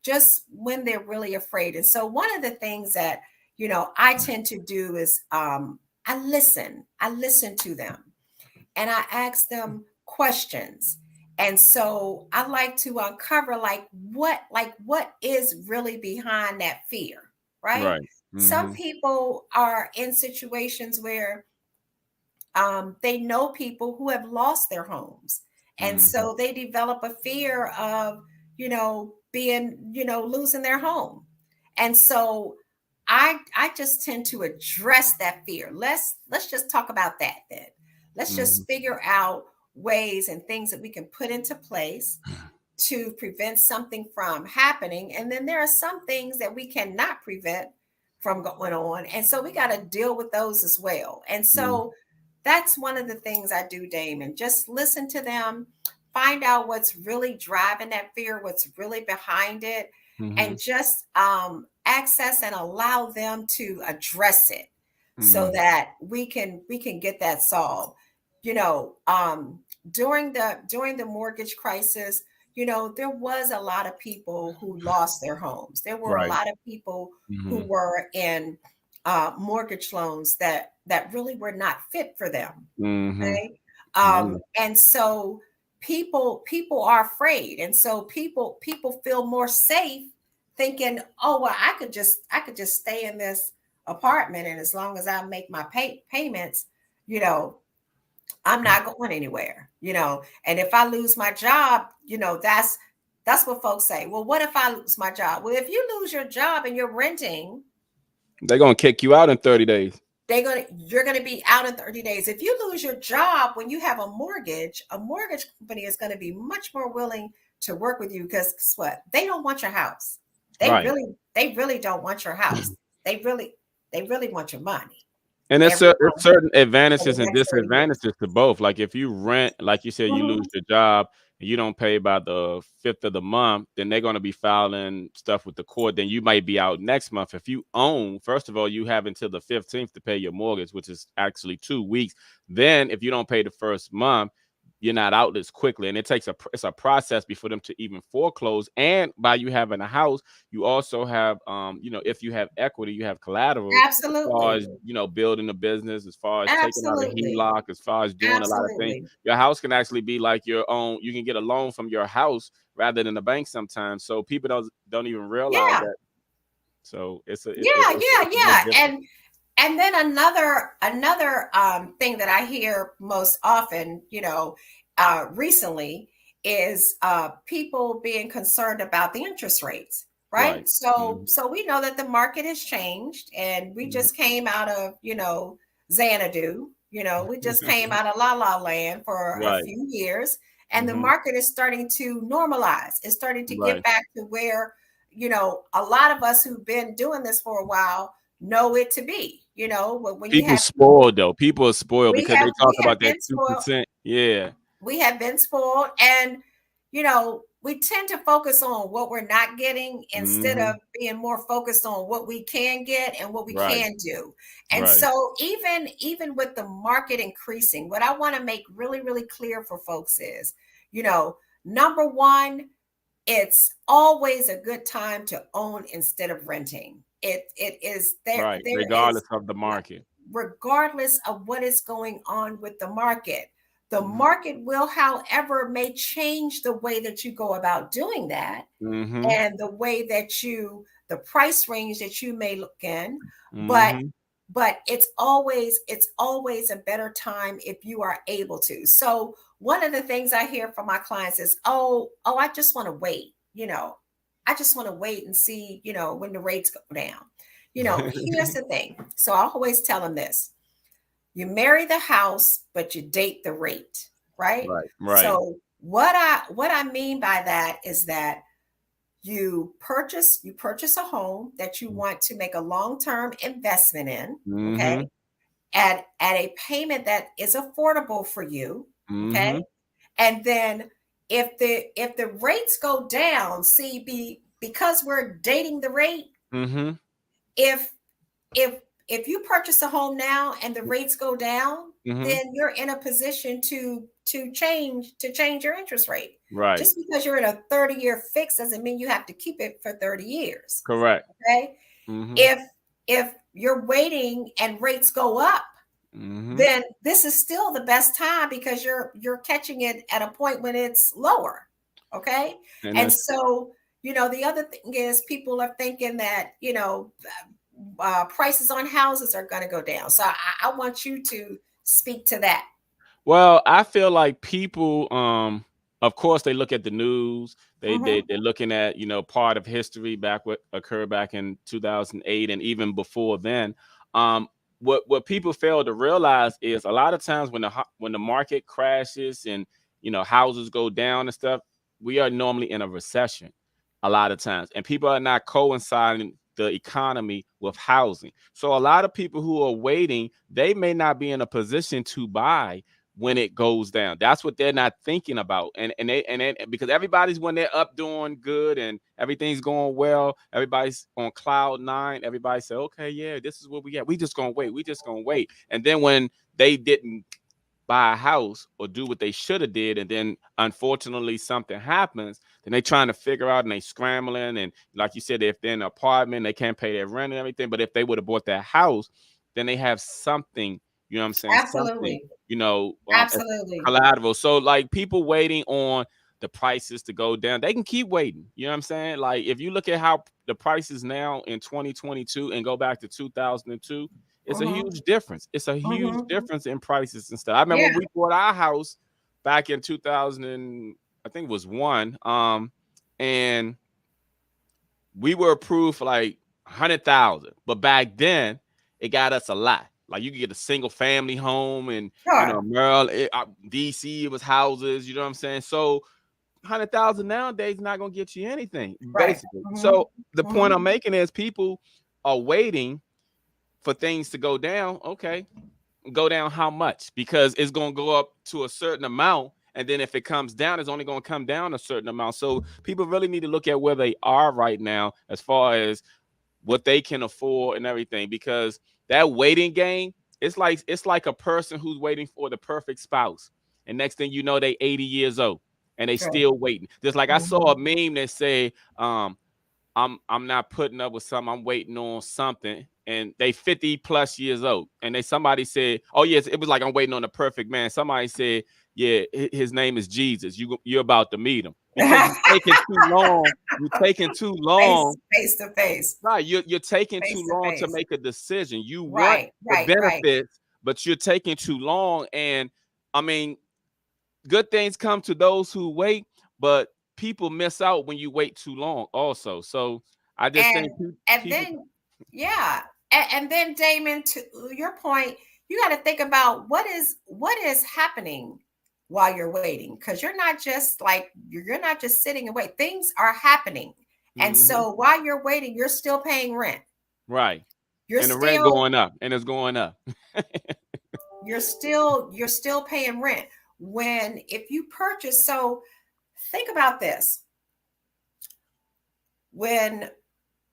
just when they're really afraid. And so one of the things that, I tend to do is I listen to them and I ask them questions. And so I like to uncover like what is really behind that fear, right? Right. Some Mhm. people are in situations where they know people who have lost their homes. And Mhm. so they develop a fear of, being, losing their home. And so I just tend to address that fear. Let's just talk about that then. Let's Mhm. just figure out ways and things that we can put into place to prevent something from happening. And then there are some things that we cannot prevent from going on. And so we got to deal with those as well. And Mhm. so that's one of the things I do, Damon. Just listen to them, find out what's really driving that fear, what's really behind it, and Mhm. just access and allow them to address it so Mhm. that we can get that solved. You know, during the mortgage crisis, there was a lot of people who lost their homes. There were a Right. lot of people who Mhm. were in mortgage loans that really were not fit for them. Mhm. Okay, Yeah. and so people are afraid, and so people feel more safe thinking, oh well, I could just stay in this apartment, and as long as I make my payments, you know, I'm not going anywhere, And if I lose my job, that's what folks say. Well, what if I lose my job? Well, if you lose your job and you're renting, They're gonna kick you out in 30 days. you're gonna be out in 30 days. If you lose your job when you have a mortgage company is gonna be much more willing to work with you because guess what? They don't want your house. They Right. really, they really don't want your house. They really, they really want your money. And Every it's month certain for the advantages and next 30 years. disadvantages to both. Like if you rent, like you said, you lose Mhm. your job and you don't pay by the 5th of the month, then they're going to be filing stuff with the court. Then you might be out next month. If you own, first of all, you have until the 15th to pay your mortgage, which is actually 2 weeks. Then if you don't pay the first month, you're not out this quickly, and it's a process before them to even foreclose. And by you having a house, you also have if you have equity, you have collateral as far Absolutely. as building a business, as far as taking out a Absolutely. HELOC, as far as doing a lot of things. Absolutely. Your house can actually be like your own. You can get a loan from your house rather than the bank sometimes. So people don't even realize Yeah. that. So Yeah, yeah, it's a big yeah. difference. And then another thing that I hear most often, recently is people being concerned about the interest rates, right? Right. So we know that the market has changed, and we Mhm. just came out of Xanadu. We just came out of La La Land for a Right. few years, and the Hmm. market is starting to normalize. It's starting to get Right. back to where a lot of us who've been doing this for a while know it to be. When you People have people, spoiled though. People are spoiled we because have they talk we have about that been two spoiled. percent. Yeah. We have been spoiled, and we tend to focus on what we're not getting instead Hmm. of being more focused on what we can get and what we Right. can do. And Right. so even with the market increasing, what I want to make really really clear for folks is, you know, number one, it's always a good time to own instead of renting. It is Right. there is Regardless of the market. regardless of what is going on with the market. The Hmm. market will, however, may change the way that you go about doing that, Hmm. and the way that the price range that you may look in. But Hmm. it's always a better time if you are able to. So one of the things I hear from my clients is, oh, I just want to wait. I just want to wait and see, when the rates go down. Here's the thing. So I always tell them this: you marry the house, but you date the rate, right? Right. Right. So what I mean by that is that you purchase a home that you want to make a long-term investment in, okay? Hmm. At a payment that is affordable for you, okay? Hmm. And then if the rates go down, see, because we're dating the rate, Hmm. if if if you purchase a home now and the rates go down, Hmm. then you're in a position to change your interest rate. Right. Just because you're in a 30-year fix doesn't mean you have to keep it for 30 years. Correct. Okay? Hmm. If you're waiting and rates go up, Hmm. then this is still the best time because you're catching it at a point when it's lower. Okay? And And that's so, the other thing is people are thinking that, prices on houses are going to go down. So I want you to speak to that. Well, I feel like people, of course, they look at the news. Hmm. They're looking at part of history back what occurred back in 2008 and even before then. Um, what people fail to realize is a lot of times when the market crashes and houses go down and stuff, we are normally in a recession a lot of times, and people are not coinciding the economy with housing. So a lot of people who are waiting, they may not be in a position to buy when it goes down. That's what they're not thinking about. And because everybody's when they're up doing good and everything's going well, everybody's on cloud nine. Everybody say, okay, yeah, this is what we got. We just gonna wait. We just gonna wait. And then when they didn't buy a house or do what they should have did, and then unfortunately something happens, then they trying to figure out and they scrambling. And like you said, if they're in an apartment, they can't pay their rent and everything. But if they would have bought that house, then they have something, what I'm saying, something, Absolutely. as Absolutely. collateral. So like people waiting on the prices to go down, they can keep waiting. You know what I'm saying? Like if you look at how the prices now in 2022 and go back to 2002, it's a Hmm. huge difference. It's a huge Hmm. difference in prices and stuff. I remember Yeah. when we bought our house back in 2000, I think it was one, and we were approved for like 100,000, but back then it got us a lot. Like you could get a single family home, and Sure. Maryland, DC, it was houses. You know what I'm saying? So 100,000 nowadays not gonna get you anything, Right. basically. Hmm. So the point Hmm. I'm making is people are waiting for things to go down. Okay, go down how much? Because it's going to go up to a certain amount, and then if it comes down, it's only going to come down a certain amount. So people really need to look at where they are right now as far as what they can afford and everything, because that waiting game, it's like a person who's waiting for the perfect spouse. and next thing you know, they 80 years old and they True. still waiting. Just like I saw Mhm. a meme that said, I'm not putting up with something. I'm waiting on something. And they 50 plus years old. And they somebody said, oh yes, it was like I'm waiting on the perfect man. Somebody said, yeah, his name is Jesus. You're about to meet him because you're taking too long. You're taking too long. Face to face. Right. You're taking too Face to long to face. make a decision. You want Right, the right, right. benefits, but you're taking too long. And I mean, good things come to those who wait, but people miss out when you wait too long also. So I just think And and people. then yeah, and then Damon, to your point, you got to think about what is happening while you're waiting, because you're not just sitting and wait. Things are happening, and Mhm. so while you're waiting, you're still paying rent. Right. You're And the rent still going up and it's going up. you're still paying rent when if you purchase. So think about this: when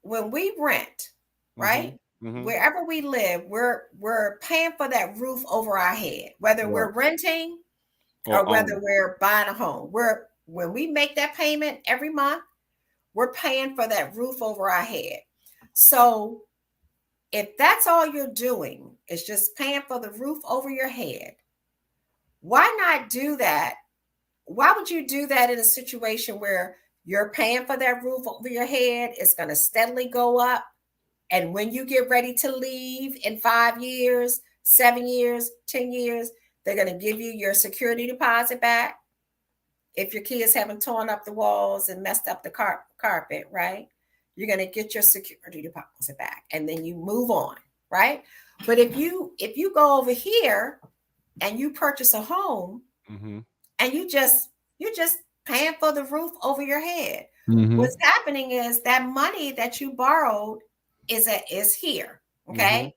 when we rent, right? Mhm. Mhm. Wherever we live, we're paying for that roof over our head, whether Right. we're renting Or or whether own. we're buying a home. We're When we make that payment every month, we're paying for that roof over our head. So if that's all you're doing is just paying for the roof over your head, why not do that? Why would you do that in a situation where you're paying for that roof over your head? It's going to steadily go up. And when you get ready to leave in 5 years, 7 years, 10 years, they're going to give you your security deposit back. If your kids haven't torn up the walls and messed up the carpet, right? You're going to get your security deposit back and then you move on, right? But if you go over here and you purchase a home Mhm. and you're just paying for the roof over your head. Mhm. What's happening is that money that you borrowed is here. Mhm. Okay.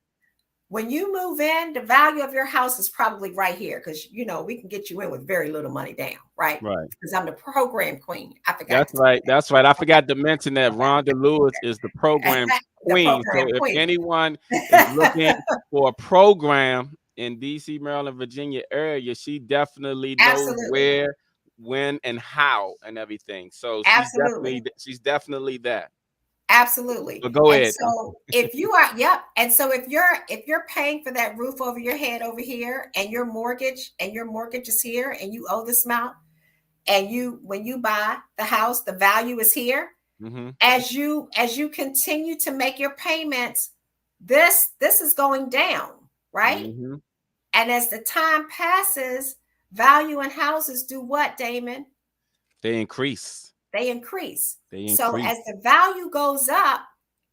When you move in, the value of your house is probably right here because we can get you in with very little money down, right? Right. Because I'm the program queen. I forgot That's to tell you right. That's right. I forgot to mention that that. Rhonda Lewis is the program Okay. The queen. So program if queen. anyone is looking for a program in DC, Maryland, Virginia area, she definitely knows Absolutely. where, when, and how and everything. So Absolutely. she's definitely that. Absolutely. But go And ahead. so if you are, yep. And so if you're paying for that roof over your head over here and your mortgage is here and you owe this amount, and when you buy the house, the value is here. Mm-hmm. As you continue to make your payments, this is going down, right? Mm-hmm. And as the time passes, value in houses do what, Damon? They increase. They increase. They So increase. as the value goes up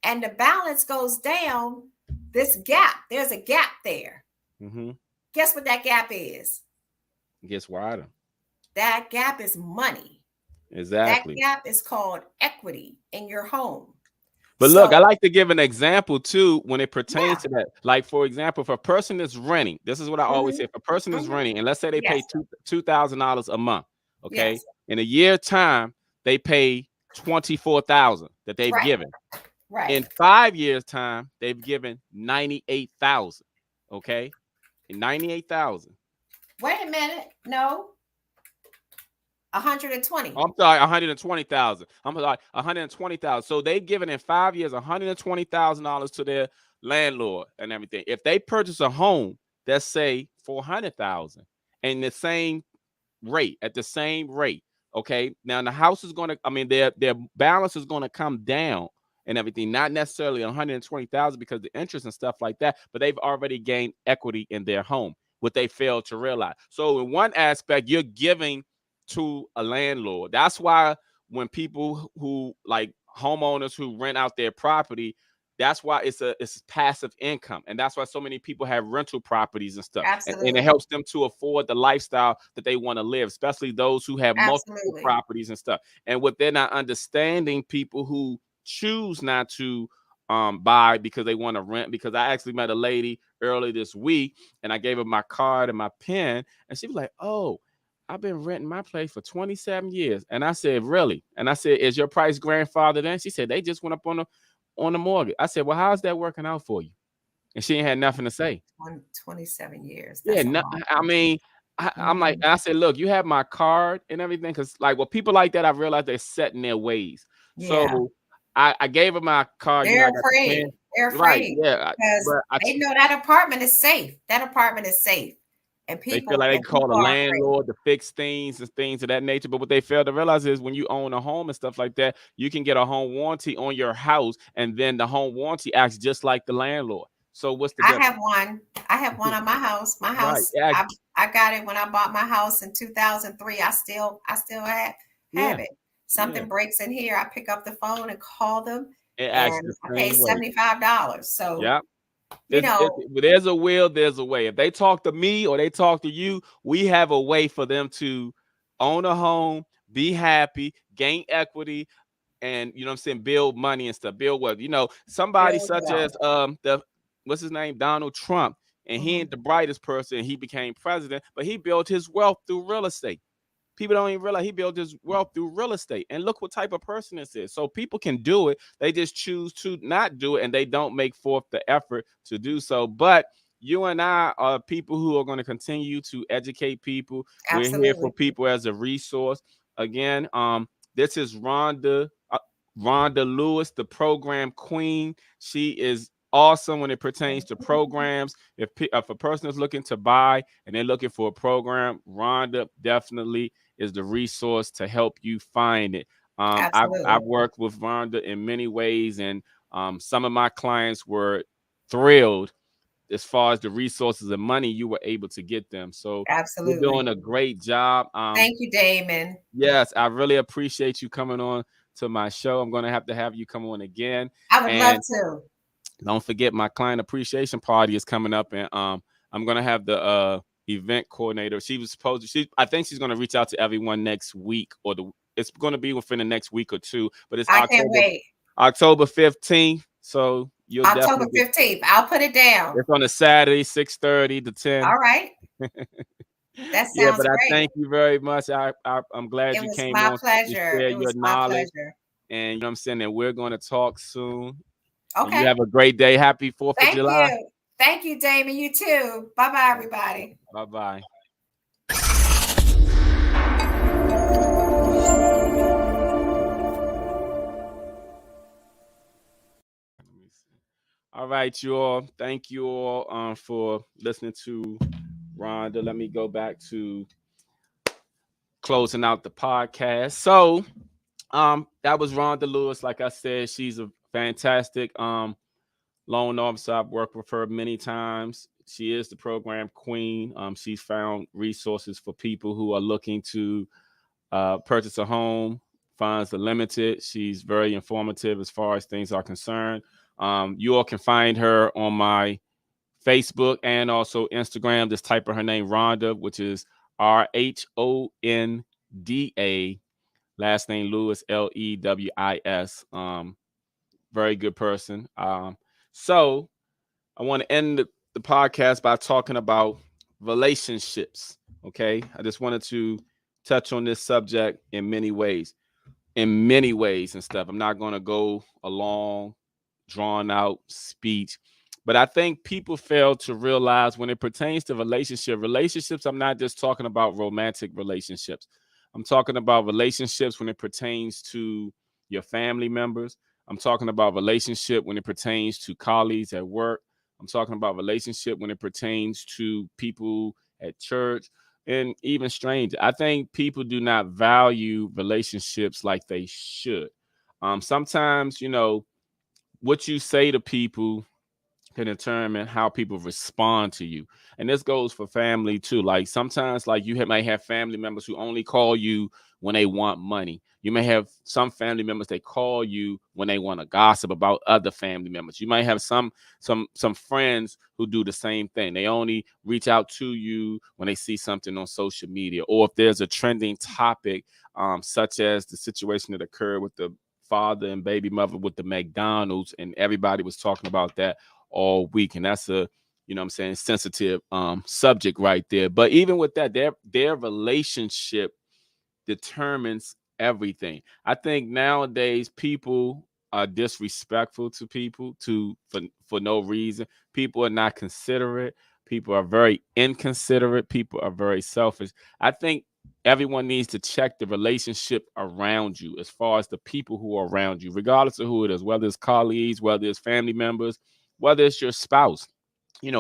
and the balance goes down, there's a gap there. Mm-hmm. Guess what that gap is? It gets wider. That gap is money. That Exactly. gap is called equity in your home. But look, I So, like to give an example too when it pertains yeah. to that. Like, for example, if a person is renting, this is what I always say. Hmm. If a person is Hmm. renting, and let's say they pay Yes. $2,000 a month, okay, Yes. in a year time, they pay 24,000 that they've Right. given. Right. In 5 years' time, they've given 98,000. Okay, in 98,000. Wait a minute. No, 120. I'm sorry, 120,000. I'm sorry, 120,000. So they've given in 5 years $120,000 to their landlord and everything. If they purchase a home, let's say 400,000, and the same rate at the same rate. Okay. Now the house is going to, I mean, their balance is going to come down and everything, not necessarily 120,000 because the interest and stuff like that, but they've already gained equity in their home, what they failed to realize. So in one aspect, you're giving to a landlord. That's why when people who like homeowners who rent out their property, that's why it's passive income, and that's why so many people have rental properties and stuff, and it Absolutely. helps them to afford the lifestyle that they want to live, especially those who have multiple Absolutely. properties and stuff. And what they're not understanding, people who choose not to buy because they want to rent. Because I actually met a lady early this week, and I gave her my card and my pen, and she was like, "Oh, I've been renting my place for 27 years." And I said, "Really?" And I said, "Is your price grandfathered in?" She said, "They just went up on the mortgage." I said, "Well, how's that working out for you?" And she ain't had nothing to say. 27 years. Yeah, That's a no, long I time. mean, I'm like, Mhm. and I said, look, you have my card and everything, because like, well, people like that, I realized they're set in their ways. Yeah. So I gave her my card. They're I got the afraid. pen. They're Right, afraid yeah. because But they know that apartment is safe. That apartment is safe. And they feel people like they and can call the people are afraid. landlord to fix things and things of that nature. But what they fail to realize is when you own a home and stuff like that, you can get a home warranty on your house, and then the home warranty acts just like the landlord. So what's the I difference? have one. I have one on my house. My Right. house, Yeah. I got it when I bought my house in 2003. I still Yeah. have it. Yeah. Something breaks in here, I pick up the phone and call them It acts the and I pay same way. $75. So, Yeah. you know, There's a will, there's a way. If they talk to me or they talk to you, we have a way for them to own a home, be happy, gain equity, and you know what I'm saying, build money and stuff, build wealth. Somebody build such wealth. as the what's his name, Donald Trump, and he Hmm. ain't the brightest person. He became president, but he built his wealth through real estate. People don't even realize he built his wealth through real estate. And look what type of person this is. So people can do it. They just choose to not do it, and they don't make forth the effort to do so. But you and I are people who are going to continue to educate people. We're here for Absolutely. people as a resource. Again, this is Rhonda Lewis, the program queen. She is awesome when it pertains to programs. If a person is looking to buy and they're looking for a program, Rhonda definitely is the resource to help you find it. I've Absolutely. worked with Rhonda in many ways, and some of my clients were thrilled as far as the resources and money you were able to get them. So you're Absolutely. doing a great job. Thank you, Damon. Yes, I really appreciate you coming on to my show. I'm going to have you come on again. I would love And to. don't forget, my client appreciation party is coming up, and I'm gonna have the event coordinator. She was supposed to. I think she's gonna reach out to everyone next week, or it's gonna be within the next week or two. But it's I can't wait. October 15th, so you'll October definitely get. 15th. I'll put it down. It's on a Saturday, 6:30 to 10. All right. That Yeah, sounds but I great. thank you very much. I'm glad It you was came my on to pleasure. share It your was my knowledge, pleasure. and you know what I'm saying. And we're going to talk soon. And you Okay. have a great day. Happy 4th of Thank July. you. Thank you, Damon. You too. Bye bye, everybody. Bye bye. All right, you all. Thank you all for listening to Rhonda. Let me go back to closing out the podcast. So, that was Rhonda Lewis. Like I said, she's a fantastic loan officer. I've worked with her many times. She is the program queen. She's found resources for people who are looking to purchase a home. Funds are limited. She's very informative as far as things are concerned. You all can find her on my Facebook and also Instagram. Just type in her name, Rhonda, which is RHONDA. Last name Lewis, LEWIS. Very good person. So I want to end the podcast by talking about relationships. Okay. I just wanted to touch on this subject in many ways and stuff. I'm not going to go a long, drawn out speech, but I think people fail to realize when it pertains to relationships, I'm not just talking about romantic relationships. I'm talking about relationships when it pertains to your family members. I'm talking about relationship when it pertains to colleagues at work. I'm talking about relationship when it pertains to people at church and even strangers. I think people do not value relationships like they should. Sometimes, what you say to people can determine how people respond to you. And this goes for family too. Like sometimes, like might have family members who only call you when they want money. You may have some family members they call you when they want to gossip about other family members. You might have some friends who do the same thing. They only reach out to you when they see something on social media, or if there's a trending topic, such as the situation that occurred with the father and baby mother with the McDonald's, and everybody was talking about that all week. And that's a, what I'm saying, sensitive subject right there. But even with that, their relationship determines everything. I think nowadays people are disrespectful to people for no reason. People are not considerate. People are very inconsiderate. People are very selfish. I think everyone needs to check the relationship around you as far as the people who are around you, regardless of who it is, whether it's colleagues, whether it's family members, whether it's your spouse.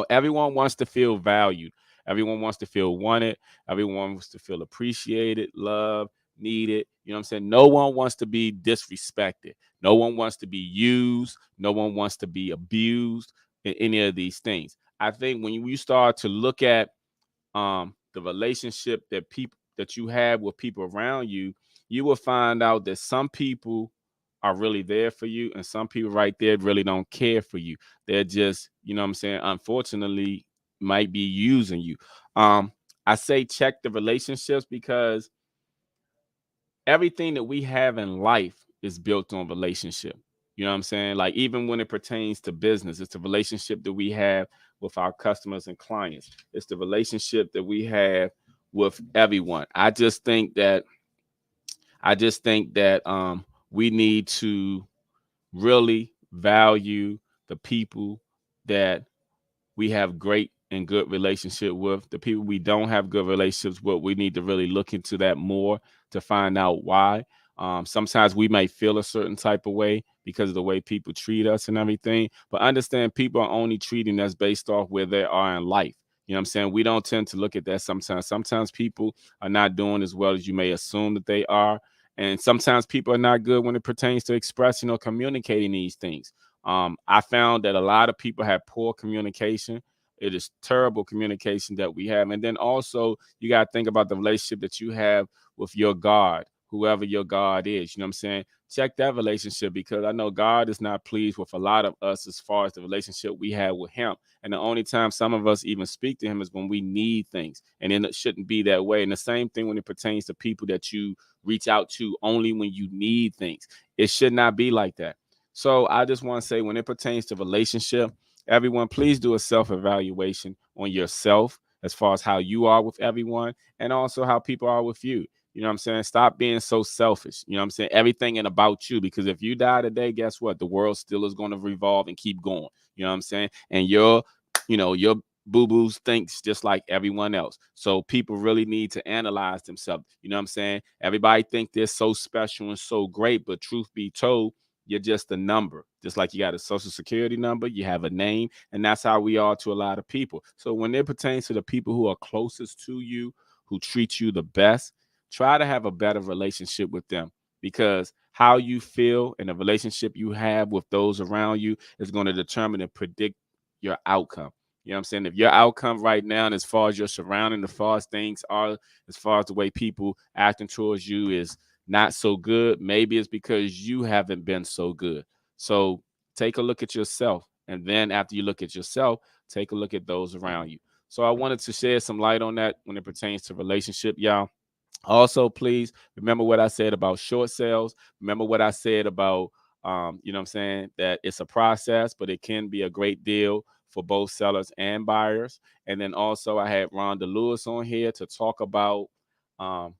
Everyone wants to feel valued. Everyone wants to feel wanted. Everyone wants to feel appreciated, loved, needed. You know what I'm saying? No one wants to be disrespected. No one wants to be used. No one wants to be abused in any of these things. I think when you start to look at the relationship that you have with people around you, you will find out that some people are really there for you and some people right there really don't care for you. They're just, what I'm saying, unfortunately might be using you. um I say check the relationships because everything that we have in life is built on relationship. You know what I'm saying? Like even when it pertains to business, it's the relationship that we have with our customers and clients. It's the relationship that we have with everyone. I just think that we need to really value the people that we have great and good relationship with. The people we don't have good relationships with, we need to really look into that more to find out why. Sometimes we may feel a certain type of way because of the way people treat us and everything, but understand people are only treating us based off where they are in life. You know what I'm saying? We don't tend to look at that sometimes. Sometimes people are not doing as well as you may assume that they are. And sometimes people are not good when it pertains to expressing or communicating these things. I found that a lot of people have poor communication. It is terrible communication that we have. And then also, you got to think about the relationship that you have with your God, whoever your God is. You know what I'm saying? Check that relationship because I know God is not pleased with a lot of us as far as the relationship we have with Him. And the only time some of us even speak to Him is when we need things. And then it shouldn't be that way. And the same thing when it pertains to people that you reach out to only when you need things. It should not be like that. So I just want to say when it pertains to relationship, everyone, please do a self-evaluation on yourself as far as how you are with everyone and also how people are with you. You know what I'm saying? Stop being so selfish. You know what I'm saying? Everything and about you. Because if you die today, guess what? The world still is going to revolve and keep going. You know what I'm saying? And your boo-boos thinks just like everyone else. So people really need to analyze themselves. You know what I'm saying? Everybody think they're so special and so great, but truth be told, you're just a number. Just like you got a social security number, you have a name, and that's how we are to a lot of people. So when it pertains to the people who are closest to you, who treat you the best, try to have a better relationship with them because how you feel and the relationship you have with those around you is going to determine and predict your outcome. You know what I'm saying? If your outcome right now, and as far as your surrounding, as far as things are, as far as the way people acting towards you is not so good, maybe it's because you haven't been so good. So take a look at yourself. And then after you look at yourself, take a look at those around you. So I wanted to shed some light on that when it pertains to relationship, y'all. Also, please remember what I said about short sales. Remember what I said about, what I'm saying, that it's a process, but it can be a great deal for both sellers and buyers. And then also, I had Rhonda Lewis on here to talk about um,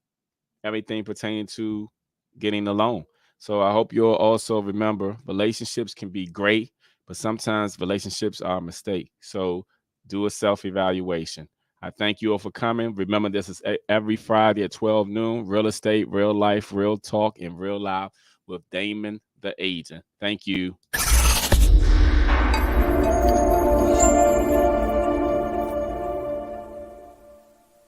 everything pertaining to getting a loan. So I hope you'll also remember relationships can be great, but sometimes relationships are a mistake. So do a self evaluation. I thank you all for coming. Remember, this is every Friday at 12 noon. Real estate, real life, real talk, and real life with Damon the agent. Thank you.